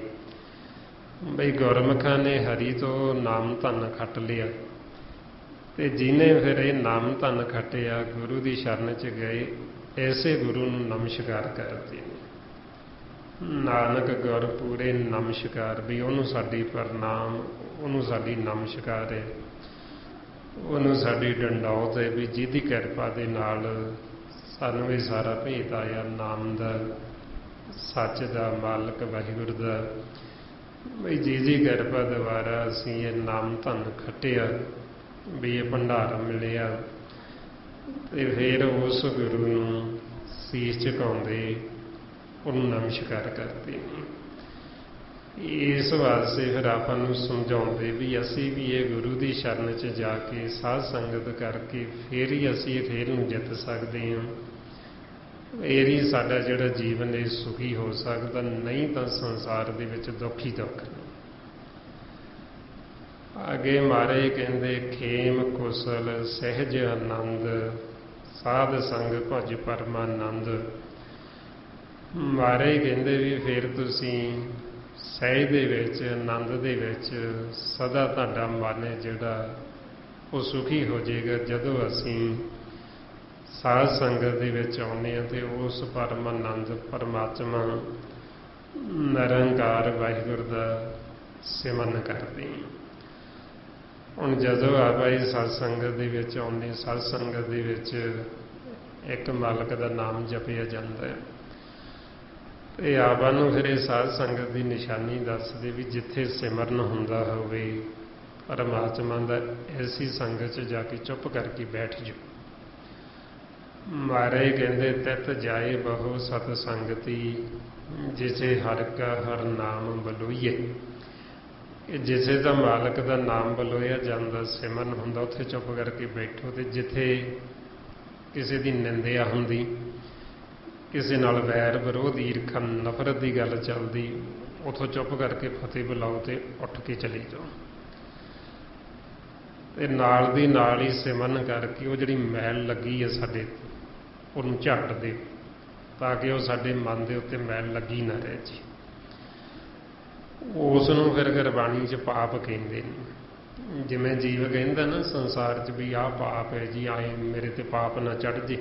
ਬਈ ਗੁਰਮੁਖਾਂ ਨੇ ਹਰੀ ਤੋਂ ਨਾਮ ਧਨ ਖੱਟ ਲਿਆ, ਤੇ ਜਿਹਨੇ ਫਿਰ ਇਹ ਨਾਮ ਧਨ ਖੱਟਿਆ, ਗੁਰੂ ਦੀ ਸ਼ਰਨ 'ਚ ਗਏ, ਐਸੇ ਗੁਰੂ ਨੂੰ ਨਮਸਕਾਰ ਕਰਦੇ ਨੇ। ਨਾਨਕ ਗੁਰ ਪੂਰੇ ਨਮਸਕਾਰ, ਵੀ ਉਹਨੂੰ ਸਾਡੀ ਪ੍ਰਣਾਮ, ਉਹਨੂੰ ਸਾਡੀ ਨਮਸਕਾਰ ਹੈ, ਉਹਨੂੰ ਸਾਡੀ ਡੰਡੌਤ ਹੈ, ਵੀ ਜਿਹਦੀ ਕਿਰਪਾ ਦੇ ਨਾਲ ਸਾਨੂੰ ਇਹ ਸਾਰਾ ਭੇਤ ਆਇਆ, ਨਾਮ ਦਾ, ਸੱਚ ਦਾ, ਮਾਲਕ ਵਾਹਿਗੁਰੂ ਦਾ। ਬਈ ਜਿਹਦੀ ਕਿਰਪਾ ਦੁਆਰਾ ਅਸੀਂ ਇਹ ਨਾਮ ਧਨ ਖੱਟਿਆ, ਵੀ ਇਹ ਭੰਡਾਰ ਮਿਲਿਆ, ਤੇ ਫਿਰ ਉਸ ਗੁਰੂ ਨੂੰ ਸੀਸ ਝੁਕਾਉਂਦੇ, ਉਹਨੂੰ ਨਮਸਕਾਰ ਕਰਦੇ ਨੇ। ਇਸ ਵਾਸਤੇ ਫਿਰ ਆਪਾਂ ਨੂੰ ਸਮਝਾਉਂਦੇ ਵੀ ਅਸੀਂ ਵੀ ਇਹ ਗੁਰੂ ਦੀ ਸ਼ਰਨ 'ਚ ਜਾ ਕੇ ਸਾਧ ਸੰਗਤ ਕਰਕੇ ਫਿਰ ਹੀ ਅਸੀਂ ਇਹ ਖੇਲ ਨੂੰ ਜਿੱਤ ਸਕਦੇ ਹਾਂ। ਇਹ ਹੀ ਸਾਡਾ ਜਿਹੜਾ ਜੀਵਨ ਇਹ ਸੁਖੀ ਹੋ ਸਕਦਾ, ਨਹੀਂ ਤਾਂ ਸੰਸਾਰ ਦੇ ਵਿੱਚ ਦੁੱਖ ਹੀ ਦੁੱਖ ਨੇ। ਅੱਗੇ ਮਹਾਰਾਜ ਕਹਿੰਦੇ ਖੇਮ ਕੁਸਲ ਸਹਿਜ ਆਨੰਦ ਸਾਧ ਸੰਗ ਭਜ ਪਰਮਾਨੰਦ। ਮਹਾਰਾਜ ਕਹਿੰਦੇ ਵੀ ਫਿਰ ਤੁਸੀਂ ਸਹਿਜ ਦੇ ਵਿੱਚ, ਆਨੰਦ ਦੇ ਵਿੱਚ ਸਦਾ ਤੁਹਾਡਾ ਮਨ ਹੈ ਜਿਹੜਾ ਉਹ ਸੁਖੀ ਹੋ ਜਾਏਗਾ ਜਦੋਂ ਅਸੀਂ ਸਾਧ ਸੰਗਤ ਦੇ ਵਿੱਚ ਆਉਂਦੇ ਹਾਂ ਤੇ ਉਸ ਪਰਮ ਆਨੰਦ ਪਰਮਾਤਮਾ ਨਿਰੰਕਾਰ ਵਾਹਿਗੁਰੂ ਦਾ ਸਿਮਰਨ ਕਰਦੇ ਹਾਂ। ਹੁਣ ਜਦੋਂ ਆਪਾਂ ਇਸ ਸਤ ਸੰਗਤ ਦੇ ਵਿੱਚ ਆਉਂਦੇ, ਸਤ ਸੰਗਤ ਦੇ ਵਿੱਚ ਇੱਕ ਮਾਲਕ ਦਾ ਨਾਮ ਜਪਿਆ ਜਾਂਦਾ ਹੈ ਤੇ ਆਪਾਂ ਨੂੰ ਫਿਰ ਇਹ ਸਾਧ ਸੰਗਤ ਦੀ ਨਿਸ਼ਾਨੀ ਦੱਸਦੇ ਵੀ ਜਿੱਥੇ ਸਿਮਰਨ ਹੁੰਦਾ ਹੋਵੇ ਪਰਮਾਤਮਾ ਦਾ, ਐਸੀ ਸੰਗਤ 'ਚ ਜਾ ਕੇ ਚੁੱਪ ਕਰਕੇ ਬੈਠ ਜਾਓ। ਮਹਾਰਾਜ ਕਹਿੰਦੇ ਤਿਤ ਜਾਏ ਬਹੁ ਸਤ ਸੰਗਤੀ ਜਿਸੇ ਹਰਿ ਕਾ ਹਰ ਨਾਮ ਬਲੋਈਏ। ਜਿਸੇ ਦਾ ਮਾਲਕ ਦਾ ਨਾਮ ਬਲੋਇਆ ਜਾਂਦਾ, ਸਿਮਰਨ ਹੁੰਦਾ, ਉੱਥੇ ਚੁੱਪ ਕਰਕੇ ਬੈਠੋ। ਤੇ ਜਿੱਥੇ ਕਿਸੇ ਦੀ ਨਿੰਦਿਆ ਹੁੰਦੀ, ਕਿਸੇ ਨਾਲ ਵੈਰ ਵਿਰੋਧ ਈਰਖਾ ਨਫ਼ਰਤ ਦੀ ਗੱਲ ਚੱਲਦੀ, ਉੱਥੋਂ ਚੁੱਪ ਕਰਕੇ ਫਤਿਹ ਬੁਲਾਓ ਤੇ ਉੱਠ ਕੇ ਚਲੇ ਜਾਓ। ਤੇ ਨਾਲ ਦੀ ਨਾਲ ਹੀ ਸਿਮਰਨ ਕਰਕੇ ਉਹ ਜਿਹੜੀ ਮੈਲ ਲੱਗੀ ਹੈ ਸਾਡੇ, ਉਹਨੂੰ ਝਾੜ ਦਿਓ ਤਾਂ ਕਿ ਉਹ ਸਾਡੇ ਮਨ ਦੇ ਉੱਤੇ ਮੈਲ ਲੱਗੀ ਨਾ ਰਹੇ ਜੀ। ਉਸ ਨੂੰ ਫਿਰ ਗੁਰਬਾਣੀ 'ਚ ਪਾਪ ਕਹਿੰਦੇ ਨੇ। ਜਿਵੇਂ ਜੀਵ ਕਹਿੰਦਾ ਨਾ ਸੰਸਾਰ 'ਚ ਵੀ ਆਹ ਪਾਪ ਹੈ ਜੀ, ਆਏ ਮੇਰੇ ਤੇ ਪਾਪ ਨਾ ਚੜ੍ਹ ਜੇ।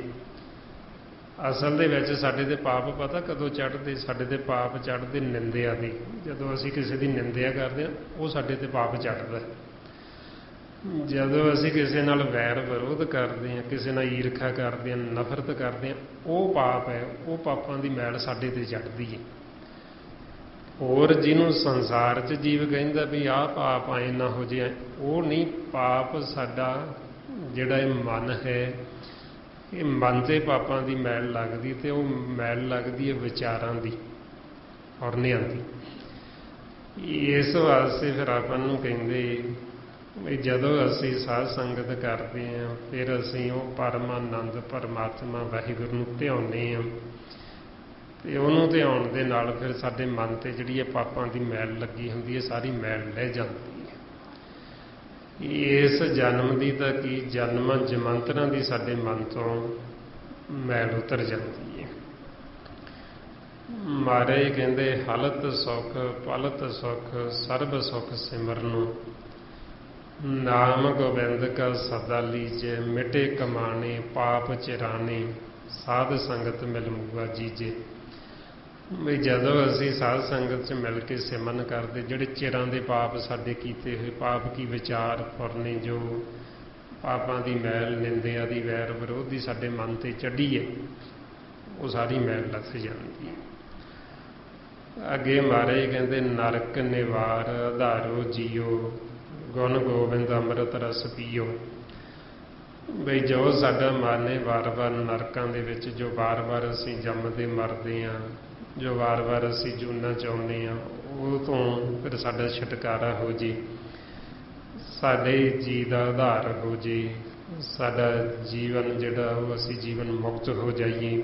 ਅਸਲ ਦੇ ਵਿੱਚ ਸਾਡੇ ਤੇ ਪਾਪ ਪਤਾ ਕਦੋਂ ਚੜ੍ਹਦੇ? ਸਾਡੇ ਤੇ ਪਾਪ ਚੜ੍ਹਦੇ ਨਿੰਦਿਆ ਦੀ। ਜਦੋਂ ਅਸੀਂ ਕਿਸੇ ਦੀ ਨਿੰਦਿਆ ਕਰਦੇ ਹਾਂ ਉਹ ਸਾਡੇ ਤੇ ਪਾਪ ਚੜ੍ਹਦਾ। ਜਦੋਂ ਅਸੀਂ ਕਿਸੇ ਨਾਲ ਵੈਰ ਵਿਰੋਧ ਕਰਦੇ ਹਾਂ, ਕਿਸੇ ਨਾਲ ਈਰਖਾ ਕਰਦੇ ਹਾਂ, ਨਫ਼ਰਤ ਕਰਦੇ ਹਾਂ, ਉਹ ਪਾਪ ਹੈ। ਉਹ ਪਾਪਾਂ ਦੀ ਮੈਲ ਸਾਡੇ ਤੇ ਚੜ੍ਹਦੀ ਹੈ। ਹੋਰ ਜਿਹਨੂੰ ਸੰਸਾਰ 'ਚ ਜੀਵ ਕਹਿੰਦਾ ਵੀ ਆਹ ਪਾਪ ਆਏ ਨਾ ਹੋ ਜੇ, ਉਹ ਨਹੀਂ। ਪਾਪ ਸਾਡਾ ਜਿਹੜਾ ਇਹ ਮਨ ਹੈ, ਇਹ ਮਨ 'ਤੇ ਪਾਪਾਂ ਦੀ ਮੈਲ ਲੱਗਦੀ ਤੇ ਉਹ ਮੈਲ ਲੱਗਦੀ ਹੈ ਵਿਚਾਰਾਂ ਦੀ, ਔਰਨਿਆਂ ਦੀ। ਇਸ ਵਾਸਤੇ ਫਿਰ ਆਪਾਂ ਨੂੰ ਕਹਿੰਦੇ ਵੀ ਜਦੋਂ ਅਸੀਂ ਸਾਧ ਸੰਗਤ ਕਰਦੇ ਹਾਂ ਫਿਰ ਅਸੀਂ ਉਹ ਪਰਮ ਆਨੰਦ ਪਰਮਾਤਮਾ ਵਾਹਿਗੁਰੂ ਨੂੰ ਧਿਆਉਂਦੇ ਹਾਂ ਤੇ ਉਹਨੂੰ ਧਿਆਉਣ ਦੇ ਨਾਲ ਫਿਰ ਸਾਡੇ ਮਨ 'ਤੇ ਜਿਹੜੀ ਇਹ ਪਾਪਾਂ ਦੀ ਮੈਲ ਲੱਗੀ ਹੁੰਦੀ ਹੈ, ਸਾਰੀ ਮੈਲ ਲੈ ਜਾਂਦੀ ਹੈ। ਇਸ ਜਨਮ ਦੀ ਤਾਂ ਕੀ, ਜਨਮਾਂ ਜਮੰਤਰਾਂ ਦੀ ਸਾਡੇ ਮਨ ਤੋਂ ਮੈਲ ਉਤਰ ਜਾਂਦੀ ਹੈ। ਮਹਾਰਾਜ ਕਹਿੰਦੇ ਹਲਤ ਸੁਖ ਪਲਤ ਸੁਖ ਸਰਬ ਸੁਖ ਸਿਮਰਨੋ ਨਾਮ ਗੋਬਿੰਦ ਕਾ ਸਦਾ ਲੀਜੇ ਮਿਟੇ ਕਮਾਣੇ ਪਾਪ ਚਿਰਾਣੇ ਸਾਧ ਸੰਗਤ ਮਿਲ ਮੁਆ ਜੀਜੇ। ਵੀ ਜਦੋਂ ਅਸੀਂ ਸਾਧ ਸੰਗਤ 'ਚ ਮਿਲ ਕੇ ਸਿਮਰਨ ਕਰਦੇ, ਜਿਹੜੇ ਚਿਰਾਂ ਦੇ ਪਾਪ ਸਾਡੇ ਕੀਤੇ ਹੋਏ ਪਾਪ ਕੀ ਵਿਚਾਰ ਫੁਰਨੇ, ਜੋ ਪਾਪਾਂ ਦੀ ਮੈਲ ਨਿੰਦਿਆ ਦੀ ਵੈਰ ਵਿਰੋਧ ਦੀ ਸਾਡੇ ਮਨ 'ਤੇ ਚੜ੍ਹੀ ਹੈ, ਉਹ ਸਾਰੀ ਮੈਲ ਲੱਥ ਜਾਂਦੀ ਹੈ। ਅੱਗੇ ਮਹਾਰਾਜ ਕਹਿੰਦੇ ਨਰਕ ਨਿਵਾਰ ਆਧਾਰੋ ਜੀਓ ਗੁਣ ਗੋਬਿੰਦ ਅੰਮ੍ਰਿਤ ਰਸ ਪੀਓ। ਬਈ ਜੋ ਸਾਡਾ ਮਨ ਹੈ ਵਾਰ-ਵਾਰ ਨਰਕਾਂ ਦੇ ਵਿੱਚ, ਜੋ ਵਾਰ-ਵਾਰ ਅਸੀਂ ਜੰਮਦੇ ਮਰਦੇ ਹਾਂ, ਜੋ ਵਾਰ-ਵਾਰ ਅਸੀਂ ਜੂਨਾ ਚਾਹੁੰਦੇ ਹਾਂ, ਉਹ ਤੋਂ ਫਿਰ ਸਾਡਾ ਛੁਟਕਾਰਾ ਹੋ ਜੇ, ਸਾਡੇ ਜੀ ਦਾ ਆਧਾਰ ਹੋ ਜੇ, ਸਾਡਾ ਜੀਵਨ ਜਿਹੜਾ ਉਹ ਅਸੀਂ ਜੀਵਨ ਮੁਕਤ ਹੋ ਜਾਈਏ।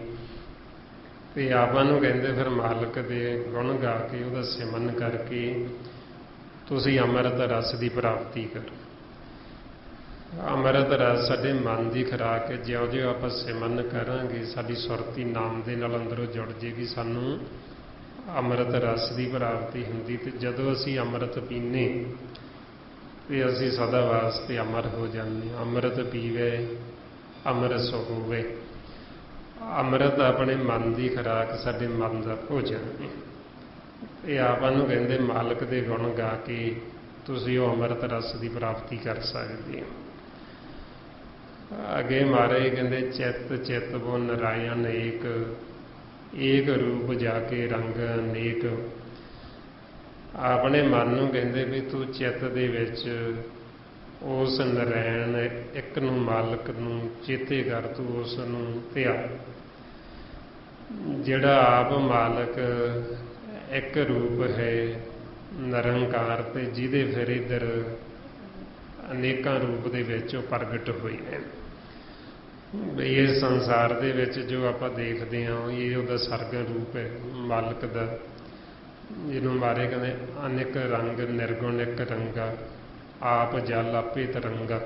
ਤੇ ਆਪਾਂ ਨੂੰ ਕਹਿੰਦੇ ਫਿਰ ਮਾਲਕ ਦੇ ਗੁਣ ਗਾ ਕੇ, ਉਹਦਾ ਸਿਮਰਨ ਕਰਕੇ ਤੁਸੀਂ ਅੰਮ੍ਰਿਤ ਰਸ ਦੀ ਪ੍ਰਾਪਤੀ ਕਰੋ। ਅੰਮ੍ਰਿਤ ਰਸ ਸਾਡੇ ਮਨ ਦੀ ਖੁਰਾਕ ਹੈ। ਜਿਉਂ-ਜਿਉਂ ਆਪਾਂ ਸਿਮਰਨ ਕਰਾਂਗੇ ਸਾਡੀ ਸੁਰਤੀ ਨਾਮ ਦੇ ਨਾਲ ਅੰਦਰੋਂ ਜੁੜ ਜੇਗੀ, ਸਾਨੂੰ ਅੰਮ੍ਰਿਤ ਰਸ ਦੀ ਪ੍ਰਾਪਤੀ ਹੁੰਦੀ। ਤੇ ਜਦੋਂ ਅਸੀਂ ਅੰਮ੍ਰਿਤ ਪੀਂਦੇ ਤੇ ਅਸੀਂ ਸਦਾ ਵਾਸਤੇ ਅਮਰ ਹੋ ਜਾਂਦੇ। ਅੰਮ੍ਰਿਤ ਪੀਵੇ ਅੰਮ੍ਰਿਤ ਹੋਵੇ। ਅੰਮ੍ਰਿਤ ਆਪਣੇ ਮਨ ਦੀ ਖੁਰਾਕ, ਸਾਡੇ ਮਨ ਦਾ ਭੋਜਨ ਹੈ। ਇਹ ਆਪਾਂ ਨੂੰ ਕਹਿੰਦੇ ਮਾਲਕ ਦੇ ਗੁਣ ਗਾ ਕੇ ਤੁਸੀਂ ਉਹ ਅੰਮ੍ਰਿਤ ਰਸ ਦੀ ਪ੍ਰਾਪਤੀ ਕਰ ਸਕਦੇ ਹੋ। ਅੱਗੇ ਮਹਾਰਾਜ ਕਹਿੰਦੇ ਚਿੱਤ ਚਿੱਤ ਬੋ ਨਰਾਇਣ ਏਕ, ਏਕ ਰੂਪ ਜਾ ਕੇ ਰੰਗ ਅਨੇਕ। ਆਪਣੇ ਮਨ ਨੂੰ ਕਹਿੰਦੇ ਵੀ ਤੂੰ ਚਿੱਤ ਦੇ ਵਿੱਚ ਉਸ ਨਰੈਣ ਇੱਕ ਨੂੰ ਮਾਲਕ ਨੂੰ ਚੇਤੇ ਕਰ, ਤੂੰ ਉਸ ਨੂੰ ਧਿਆ। ਜਿਹੜਾ ਆਪ ਮਾਲਕ ਇੱਕ ਰੂਪ ਹੈ ਨਿਰੰਕਾਰ, ਤੇ ਜਿਹਦੇ ਫਿਰ ਇੱਧਰ ਅਨੇਕਾਂ ਰੂਪ ਦੇ ਵਿੱਚ ਉਹ ਪ੍ਰਗਟ ਹੋਏ ਨੇ। ਬਈ ਇਸ ਸੰਸਾਰ ਦੇ ਵਿੱਚ ਜੋ ਆਪਾਂ ਦੇਖਦੇ ਹਾਂ ਇਹ ਉਹਦਾ ਸਰਗਮ ਰੂਪ ਹੈ ਮਾਲਕ ਦਾ, ਜਿਹਨੂੰ ਮਾਰੇ ਕਹਿੰਦੇ ਅਨੇਕ ਰੰਗ ਨਿਰਗੁਣ ਇੱਕ ਰੰਗਾ, ਆਪ ਜਲ ਆਪੇ ਤਰੰਗਾ।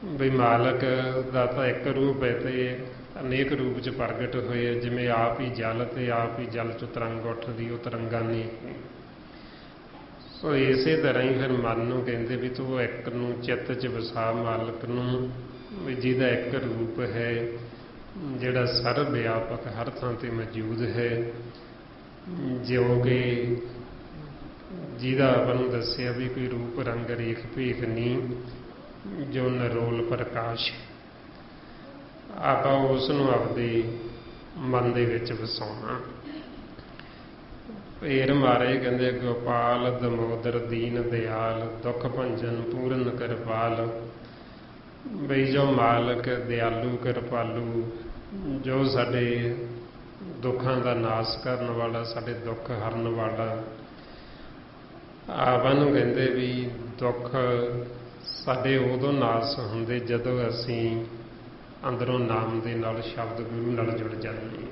ਬਈ ਮਾਲਕ ਦਾ ਤਾਂ ਇੱਕ ਰੂਪ ਹੈ ਤੇ ਅਨੇਕ ਰੂਪ 'ਚ ਪ੍ਰਗਟ ਹੋਏ, ਜਿਵੇਂ ਆਪ ਹੀ ਜਲ ਤੇ ਆਪ ਹੀ ਜਲ 'ਚੋਂ ਤਰੰਗ ਉੱਠਦੀ, ਉਹ ਤਰੰਗਾਂ ਨਹੀਂ। ਸੋ ਇਸੇ ਤਰ੍ਹਾਂ ਹੀ ਫਿਰ ਮਨ ਨੂੰ ਕਹਿੰਦੇ ਵੀ ਤੂੰ ਇੱਕ ਨੂੰ ਚਿੱਤ 'ਚ ਵਸਾ, ਮਾਲਕ ਨੂੰ, ਵੀ ਜਿਹਦਾ ਇੱਕ ਰੂਪ ਹੈ, ਜਿਹੜਾ ਸਰਬ ਵਿਆਪਕ ਹਰ ਥਾਂ 'ਤੇ ਮੌਜੂਦ ਹੈ, ਜਿਉਂ ਕਿ ਜਿਹਦਾ ਆਪਾਂ ਨੂੰ ਦੱਸਿਆ ਵੀ ਕੋਈ ਰੂਪ ਰੰਗ ਰੇਖ ਭੇਖ ਨਹੀਂ, ਜੋ ਨਿਰੋਲ ਪ੍ਰਕਾਸ਼। ਆਪਾਂ ਉਸ ਨੂੰ ਆਪਦੇ ਮਨ ਦੇ ਵਿੱਚ ਵਸਾਉਣਾ। ਫੇਰ ਮਹਾਰਾਜ ਕਹਿੰਦੇ ਗੋਪਾਲ ਦਮੋਦਰ ਦੀਨ ਦਿਆਲ, ਦੁੱਖ ਭੰਜਨ ਪੂਰਨ ਕਿਰਪਾਲ। ਬਈ ਜੋ ਮਾਲਕ ਦਿਆਲੂ ਕਿਰਪਾਲੂ, ਜੋ ਸਾਡੇ ਦੁੱਖਾਂ ਦਾ ਨਾਸ਼ ਕਰਨ ਵਾਲਾ, ਸਾਡੇ ਦੁੱਖ ਹਰਨ ਵਾਲਾ। ਆਪਾਂ ਨੂੰ ਕਹਿੰਦੇ ਵੀ ਦੁੱਖ ਸਾਡੇ ਉਦੋਂ ਨਾਸ਼ ਹੁੰਦੇ ਜਦੋਂ ਅਸੀਂ ਅੰਦਰੋਂ ਨਾਮ ਦੇ ਨਾਲ, ਸ਼ਬਦ ਗੁਰੂ ਨਾਲ ਜੁੜ ਜਾਂਦੇ।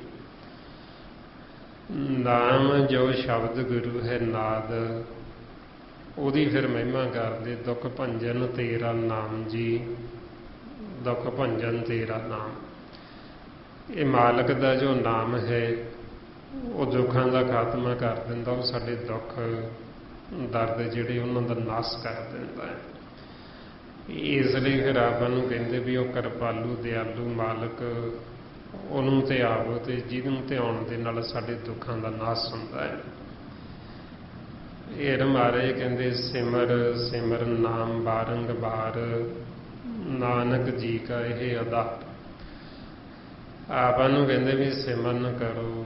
ਨਾਮ ਜੋ ਸ਼ਬਦ ਗੁਰੂ ਹੈ ਨਾਦ, ਉਹਦੀ ਫਿਰ ਮਹਿਮਾ ਕਰਦੇ। ਦੁੱਖ ਭੰਜਨ ਤੇਰਾ ਨਾਮ ਜੀ, ਦੁੱਖ ਭੰਜਨ ਤੇਰਾ ਨਾਮ। ਇਹ ਮਾਲਕ ਦਾ ਜੋ ਨਾਮ ਹੈ ਉਹ ਦੁੱਖਾਂ ਦਾ ਖਾਤਮਾ ਕਰ ਦਿੰਦਾ, ਉਹ ਸਾਡੇ ਦੁੱਖ ਦਰਦ ਜਿਹੜੇ ਉਹਨਾਂ ਦਾ ਨਾਸ਼ ਕਰ ਦਿੰਦਾ ਹੈ। ਇਸ ਲਈ ਫਿਰ ਆਪਾਂ ਨੂੰ ਕਹਿੰਦੇ ਵੀ ਉਹ ਕਿਰਪਾਲੂ ਦਿਆਲੂ ਮਾਲਕ, ਉਹਨੂੰ ਧਿਆਵੋ, ਤੇ ਜਿਹਨੂੰ ਧਿਆਉਣ ਦੇ ਨਾਲ ਸਾਡੇ ਦੁੱਖਾਂ ਦਾ ਨਾਸ਼ ਹੁੰਦਾ ਹੈ। ਇਹ ਮਹਾਰਾਜ ਕਹਿੰਦੇ ਸਿਮਰ ਸਿਮਰ ਨਾਮ ਬਾਰੰਗਬਾਰ, ਨਾਨਕ ਜੀ ਕਾ ਇਹ ਆਧਾਰ। ਆਪਾਂ ਨੂੰ ਕਹਿੰਦੇ ਵੀ ਸਿਮਰਨ ਕਰੋ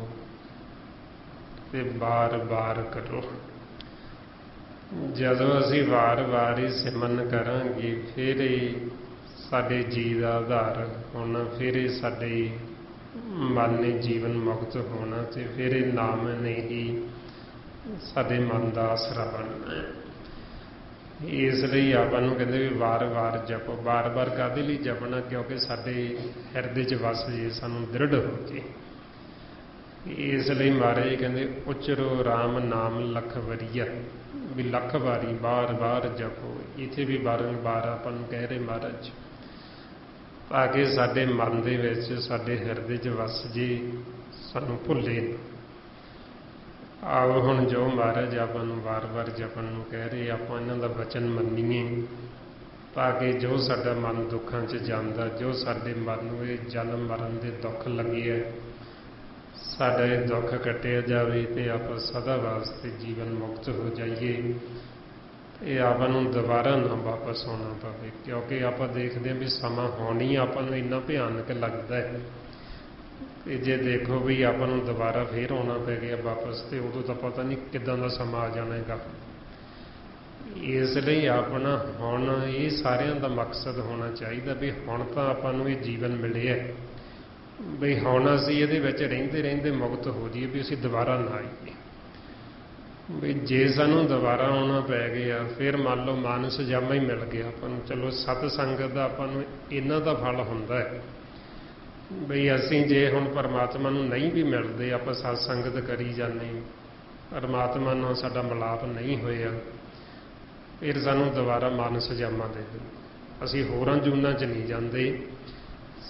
ਤੇ ਬਾਰ-ਬਾਰ ਕਰੋ। ਜਦੋਂ ਅਸੀਂ ਵਾਰ-ਵਾਰ ਹੀ ਸਿਮਰਨ ਕਰਾਂਗੇ ਫਿਰ ਹੀ ਸਾਡੇ ਜੀਅ ਦਾ ਆਧਾਰ ਹੋਣਾ, ਫਿਰ ਹੀ ਸਾਡੇ ਮਨ ਨੇ ਜੀਵਨ ਮੁਕਤ ਹੋਣਾ, ਤੇ ਫਿਰ ਇਹ ਨਾਮ ਨੇ ਹੀ ਸਾਡੇ ਮਨ ਦਾ ਆਸਰਾ ਬਣਨਾ। ਇਸ ਲਈ ਆਪਾਂ ਨੂੰ ਕਹਿੰਦੇ ਵੀ ਵਾਰ-ਵਾਰ ਜਪੋ। ਵਾਰ-ਵਾਰ ਕਾਹਦੇ ਲਈ ਜਪਣਾ? ਕਿਉਂਕਿ ਸਾਡੇ ਹਿਰਦੇ 'ਚ ਵਸ ਜੇ, ਸਾਨੂੰ ਦ੍ਰਿੜ ਹੋ ਜੇ। ਇਸ ਲਈ ਮਹਾਰਾਜ ਕਹਿੰਦੇ ਉਚਰੋ ਰਾਮ ਨਾਮ ਲੱਖ ਵਰੀਆ, ਵੀ ਲੱਖ ਵਾਰੀ ਬਾਰ-ਬਾਰ ਜਪੋ। ਇੱਥੇ ਵੀ ਬਾਰੰਬਾਰ ਆਪਾਂ ਨੂੰ ਕਹਿ ਰਹੇ ਮਹਾਰਾਜ, ਤਾਂ ਕਿ ਸਾਡੇ ਮਨ ਦੇ ਵਿੱਚ, ਸਾਡੇ ਹਿਰਦੇ 'ਚ ਵਸ ਜੇ, ਸਾਨੂੰ ਭੁੱਲੇ ਨਾ। ਆਓ ਹੁਣ ਜੋ ਮਹਾਰਾਜ ਆਪਾਂ ਨੂੰ ਵਾਰ-ਵਾਰ ਜਪਣ ਨੂੰ ਕਹਿ ਰਹੇ, ਆਪਾਂ ਇਹਨਾਂ ਦਾ ਵਚਨ ਮੰਨੀਏ, ਤਾਂ ਕਿ ਜੋ ਸਾਡਾ ਮਨ ਦੁੱਖਾਂ 'ਚ ਜਾਂਦਾ, ਜੋ ਸਾਡੇ ਮਨ ਨੂੰ ਇਹ ਜਨਮ ਮਰਨ ਦੇ ਦੁੱਖ ਲੱਗੇ ਹੈ, ਸਾਡਾ ਇਹ ਦੁੱਖ ਕੱਟਿਆ ਜਾਵੇ ਤੇ ਆਪਾਂ ਸਦਾ ਵਾਸਤੇ ਜੀਵਨ ਮੁਕਤ ਹੋ ਜਾਈਏ। ਇਹ ਆਪਾਂ ਨੂੰ ਦੁਬਾਰਾ ਨਾ ਵਾਪਸ ਆਉਣਾ ਪਵੇ, ਕਿਉਂਕਿ ਆਪਾਂ ਦੇਖਦੇ ਹਾਂ ਵੀ ਸਮਾਂ ਹੋਣੀ ਆਪਾਂ ਨੂੰ ਇੰਨਾ ਭਿਆਨਕ ਲੱਗਦਾ ਹੈ, ਤੇ ਜੇ ਦੇਖੋ ਵੀ ਆਪਾਂ ਨੂੰ ਦੁਬਾਰਾ ਫੇਰ ਆਉਣਾ ਪੈ ਗਿਆ ਵਾਪਸ, ਤੇ ਉਦੋਂ ਤਾਂ ਪਤਾ ਨਹੀਂ ਕਿੱਦਾਂ ਦਾ ਸਮਾਂ ਆ ਜਾਣਾ ਹੈਗਾ। ਇਸ ਲਈ ਆਪਣਾ ਹੁਣ ਇਹ ਸਾਰਿਆਂ ਦਾ ਮਕਸਦ ਹੋਣਾ ਚਾਹੀਦਾ ਵੀ ਹੁਣ ਤਾਂ ਆਪਾਂ ਨੂੰ ਇਹ ਜੀਵਨ ਮਿਲਿਆ, ਵੀ ਹੁਣ ਅਸੀਂ ਇਹਦੇ ਵਿੱਚ ਰਹਿੰਦੇ ਰਹਿੰਦੇ ਮੁਕਤ ਹੋ ਜਾਈਏ, ਵੀ ਅਸੀਂ ਦੁਬਾਰਾ ਨਾ ਆਈਏ। ਵੀ ਜੇ ਸਾਨੂੰ ਦੁਬਾਰਾ ਆਉਣਾ ਪੈ ਗਿਆ, ਫਿਰ ਮੰਨ ਲਓ ਮਾਨਸ ਜਾਮਾ ਹੀ ਮਿਲ ਗਿਆ ਆਪਾਂ ਨੂੰ, ਚਲੋ ਸਤ ਸੰਗਤ ਦਾ ਆਪਾਂ ਨੂੰ ਇਹਨਾਂ ਦਾ ਫਲ ਹੁੰਦਾ ਹੈ। ਬਈ ਅਸੀਂ ਜੇ ਹੁਣ ਪਰਮਾਤਮਾ ਨੂੰ ਨਹੀਂ ਵੀ ਮਿਲਦੇ, ਆਪਾਂ ਸਤ ਸੰਗਤ ਕਰੀ ਜਾਂਦੇ, ਪਰਮਾਤਮਾ ਨਾਲ ਸਾਡਾ ਮਿਲਾਪ ਨਹੀਂ ਹੋਇਆ, ਫਿਰ ਸਾਨੂੰ ਦੁਬਾਰਾ ਮਾਨਸ ਜਾਮਾ ਦੇ ਦਿੰਦੇ। ਅਸੀਂ ਹੋਰਾਂ ਜੂਨਾਂ 'ਚ ਨਹੀਂ ਜਾਂਦੇ,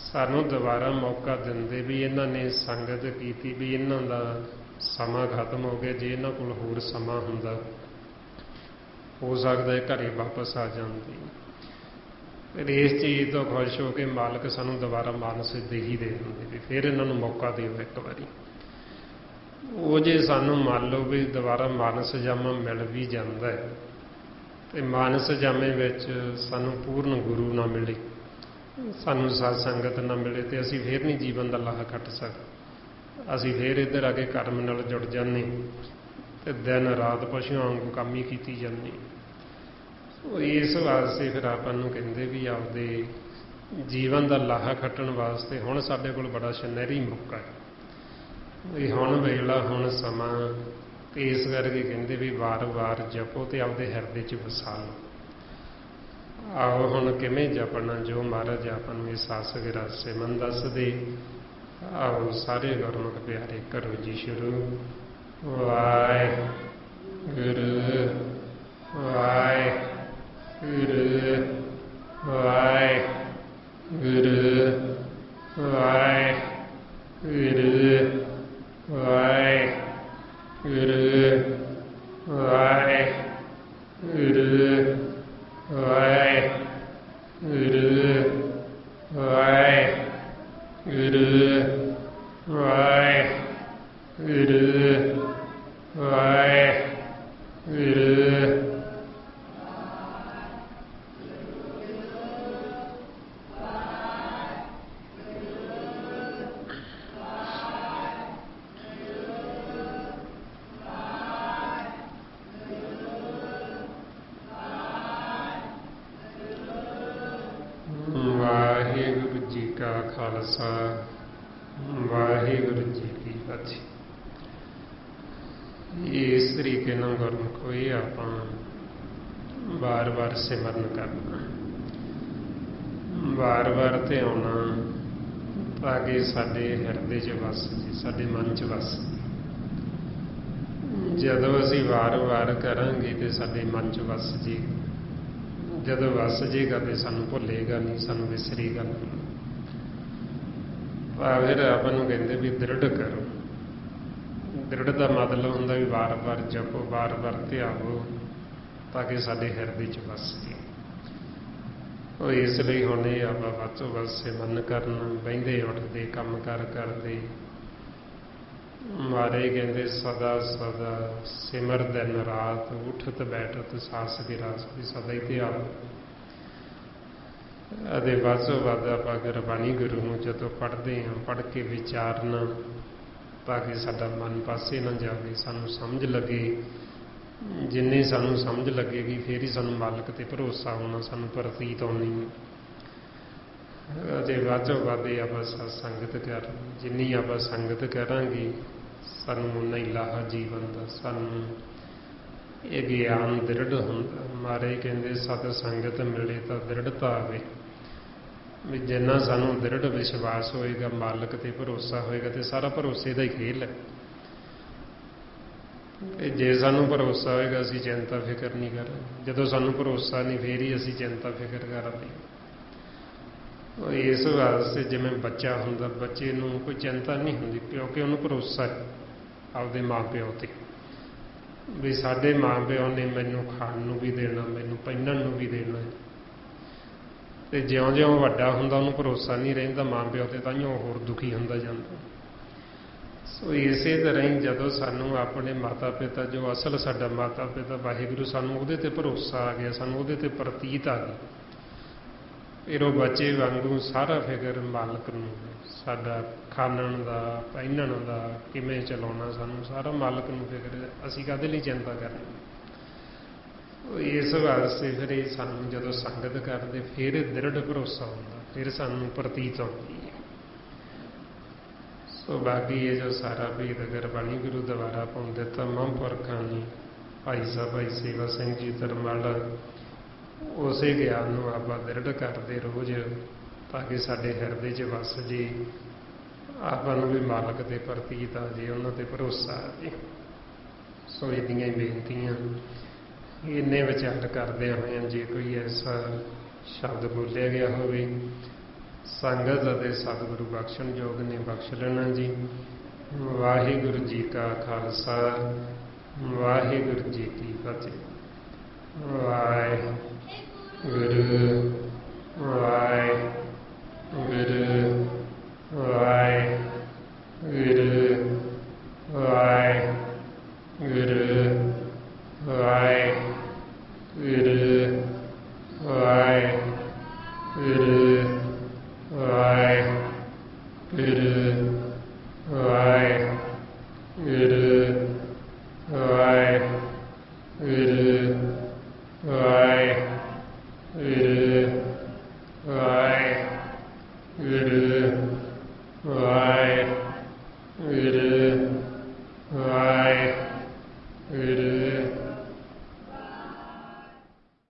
ਸਾਨੂੰ ਦੁਬਾਰਾ ਮੌਕਾ ਦਿੰਦੇ ਵੀ ਇਹਨਾਂ ਨੇ ਸੰਗਤ ਕੀਤੀ, ਵੀ ਇਹਨਾਂ ਦਾ ਸਮਾਂ ਖਤਮ ਹੋ ਗਿਆ। ਜੇ ਇਹਨਾਂ ਕੋਲ ਹੋਰ ਸਮਾਂ ਹੁੰਦਾ, ਹੋ ਸਕਦਾ ਹੈ ਘਰੇ ਵਾਪਸ ਆ ਜਾਂਦੇ। ਫਿਰ ਇਸ ਚੀਜ਼ ਤੋਂ ਖੁਸ਼ ਹੋ ਕੇ ਮਾਲਕ ਸਾਨੂੰ ਦੁਬਾਰਾ ਮਾਨਸ ਦੇ ਹੀ ਦੇ ਦਿੰਦੇ ਵੀ ਫਿਰ ਇਹਨਾਂ ਨੂੰ ਮੌਕਾ ਦਿਓ ਇੱਕ ਵਾਰੀ। ਉਹ ਜੇ ਸਾਨੂੰ ਮੰਨ ਲਓ ਵੀ ਦੁਬਾਰਾ ਮਾਨਸ ਜਾਮਾ ਮਿਲ ਵੀ ਜਾਂਦਾ ਹੈ, ਤੇ ਮਾਨਸ ਜਾਮੇ ਵਿੱਚ ਸਾਨੂੰ ਪੂਰਨ ਗੁਰੂ ਨਾ ਮਿਲੇ, ਸਾਨੂੰ ਸਤ ਸੰਗਤ ਨਾ ਮਿਲੇ, ਤੇ ਅਸੀਂ ਫਿਰ ਨਹੀਂ ਜੀਵਨ ਦਾ ਲਾਹਾ ਕੱਟ ਸਕਦੇ। ਅਸੀਂ ਫਿਰ ਇੱਧਰ ਆ ਕੇ ਕਰਮ ਨਾਲ ਜੁੜ ਜਾਂਦੇ, ਤੇ ਦਿਨ ਰਾਤ ਪਸ਼ੂਆਂ ਵਾਂਗੂ ਕੰਮ ਹੀ ਕੀਤੀ ਜਾਂਦੇ। इस वास्ते फिर आपां नूं कहंदे भी आपदे जीवन का लाहा खट्टण वास्ते हुण साडे कोल बड़ा सुनहरी मौका है, भी हुण वेला हुण समा। इस करके कहंदे भी वार वार जपो ते आपदे हिरदे च वसा लो। आओ हुण किवें जपना, जो महाराज आपां नूं इस आस गिरासे मन दसदे। आओ सारे गुरमुख प्यारे करो जी शुरू। वाहिगुरू वाहिगुरू वाहिगुरू वाहिगुरू वाहिगुरू वाहिगुरू वाहिगुरू वाहिगुरू वाहिगुरू वाहिगुरू। वाहिगुरू जी का खालसा वाहिगुरू जी की फतेह। इस तरीके नाल गुरमुखो ये आपां बार बार सिमरन करना, बार बार ध्याना, ताकि साडे हिरदे च वस जे, साडे मन च वस। जदों असीं वार वार करांगे तो साडे मन च वस जे, जदों वस जेगा तो सानूं भुलेगा नहीं, सानूं विसरेगा नहीं। फिर आपां नूं कहंदे भी दृढ़ करो। दृढ़ का मतलब हुंदा भी बार बार जपो, बार बार ध्यावो, ताकि साडे हिरदे च वस जे। इसलिए हुण ये आपां वध तों वध सिमरन करना, बहिंदे उठदे काम कार करदे। महाराज कहंदे सदा सदा सिमर दिन रात, उठत बैठत सास गिरास, भी सदा ही ध्यान। अदे वध तों वध आपां गुरबाणी गुरु नूं जदों पढ़दे हां, पढ़ के विचारना, ताकि साडा मन पासे ना जाए, सानूं समझ लगे। जिन्नी सानूं समझ लगेगी फिर ही सानूं मालक ते भरोसा होना, सानूं प्रतीत होनी। अते वध तों वध आपां सत संगत कर, जिन्नी आपां संगत करांगे सानूं उन्ना ही लाहा जीवन दा, सानूं ये ज्ञान दृढ़ हुंदा। महाराज कहंदे सत संगत मिले तां दृढ़ता आवे। भी जिन्ना सानूं दृढ़ विश्वास होएगा, मालक ते भरोसा होएगा, तो सारा भरोसे का ही खेल है। जे सानूं भरोसा होएगा असीं चिंता फिक्र नहीं करांगे, जदों सानूं भरोसा नहीं फिर ही असीं चिंता फिक्र करते। इस वास्ते जिवें बच्चा हुंदा, बच्चे नूं कोई चिंता नहीं हुंदी, क्योंकि उहनूं भरोसा है आपदे माँ प्यो ते, भी साडे माँ प्यो ने मैनूं खाण नूं भी देना, मैनूं पहिनण नूं भी देना। ते ज्यों-ज्यों वड्डा हुंदा उहनूं भरोसा नहीं रहिंदा माँ प्यो ते, तांहियों होर दुखी हुंदा जांदा। सो इसे तरह ही जदों सानूं अपने माता पिता, जो असल साडा माता पिता वाहिगुरू, सानूं उहदे ते भरोसा आ गया, सानूं उहदे ते प्रतीत आ गई, फिर वो बच्चे वांगू सारा फिक्र मालक नूं, साडा खाणन दा, पहिनण दा, किवें चलाउणा, सानूं सारा मालक नूं फिक्र। असीं काहदे लई चिंता करनी। इस वास्ते फिर ये सानूं जदों संगत करदे फिर दृढ़ भरोसा हुंदा, फिर सानूं प्रतीत होंदी है। सो बाकी ये जो सारा भेद गुरबाणी गुरु द्वारा पाउं दिता महापुरखां ने, भाई साहब भाई सेवा सिंह जी तरमाला, उसे ज्ञान नूं आपां दृढ़ करदे रोज़, ताकि साडे हिरदे च वस जे, आपां नूं भी मालक ते प्रतीत आ जे, उन्हां ते भरोसा आ जे। सो इहदियां ही बेनतियां इन्ने विचार करदे होए, जे कोई ऐसा शब्द बोलिया गया होवे संगत अते सतगुरु बख्शण योग ने बख्श लेना जी। वाहिगुरू जी का खालसा वाहिगुरू जी की फतेह। वाहिगुरू वाहिगुरू वाहिगुरू वाहिगुरू वाहिगुरू वाहिगुरू वाहिगुरू वाहिगुरू वाहिगुरू वाहिगुरू ਫਿਰ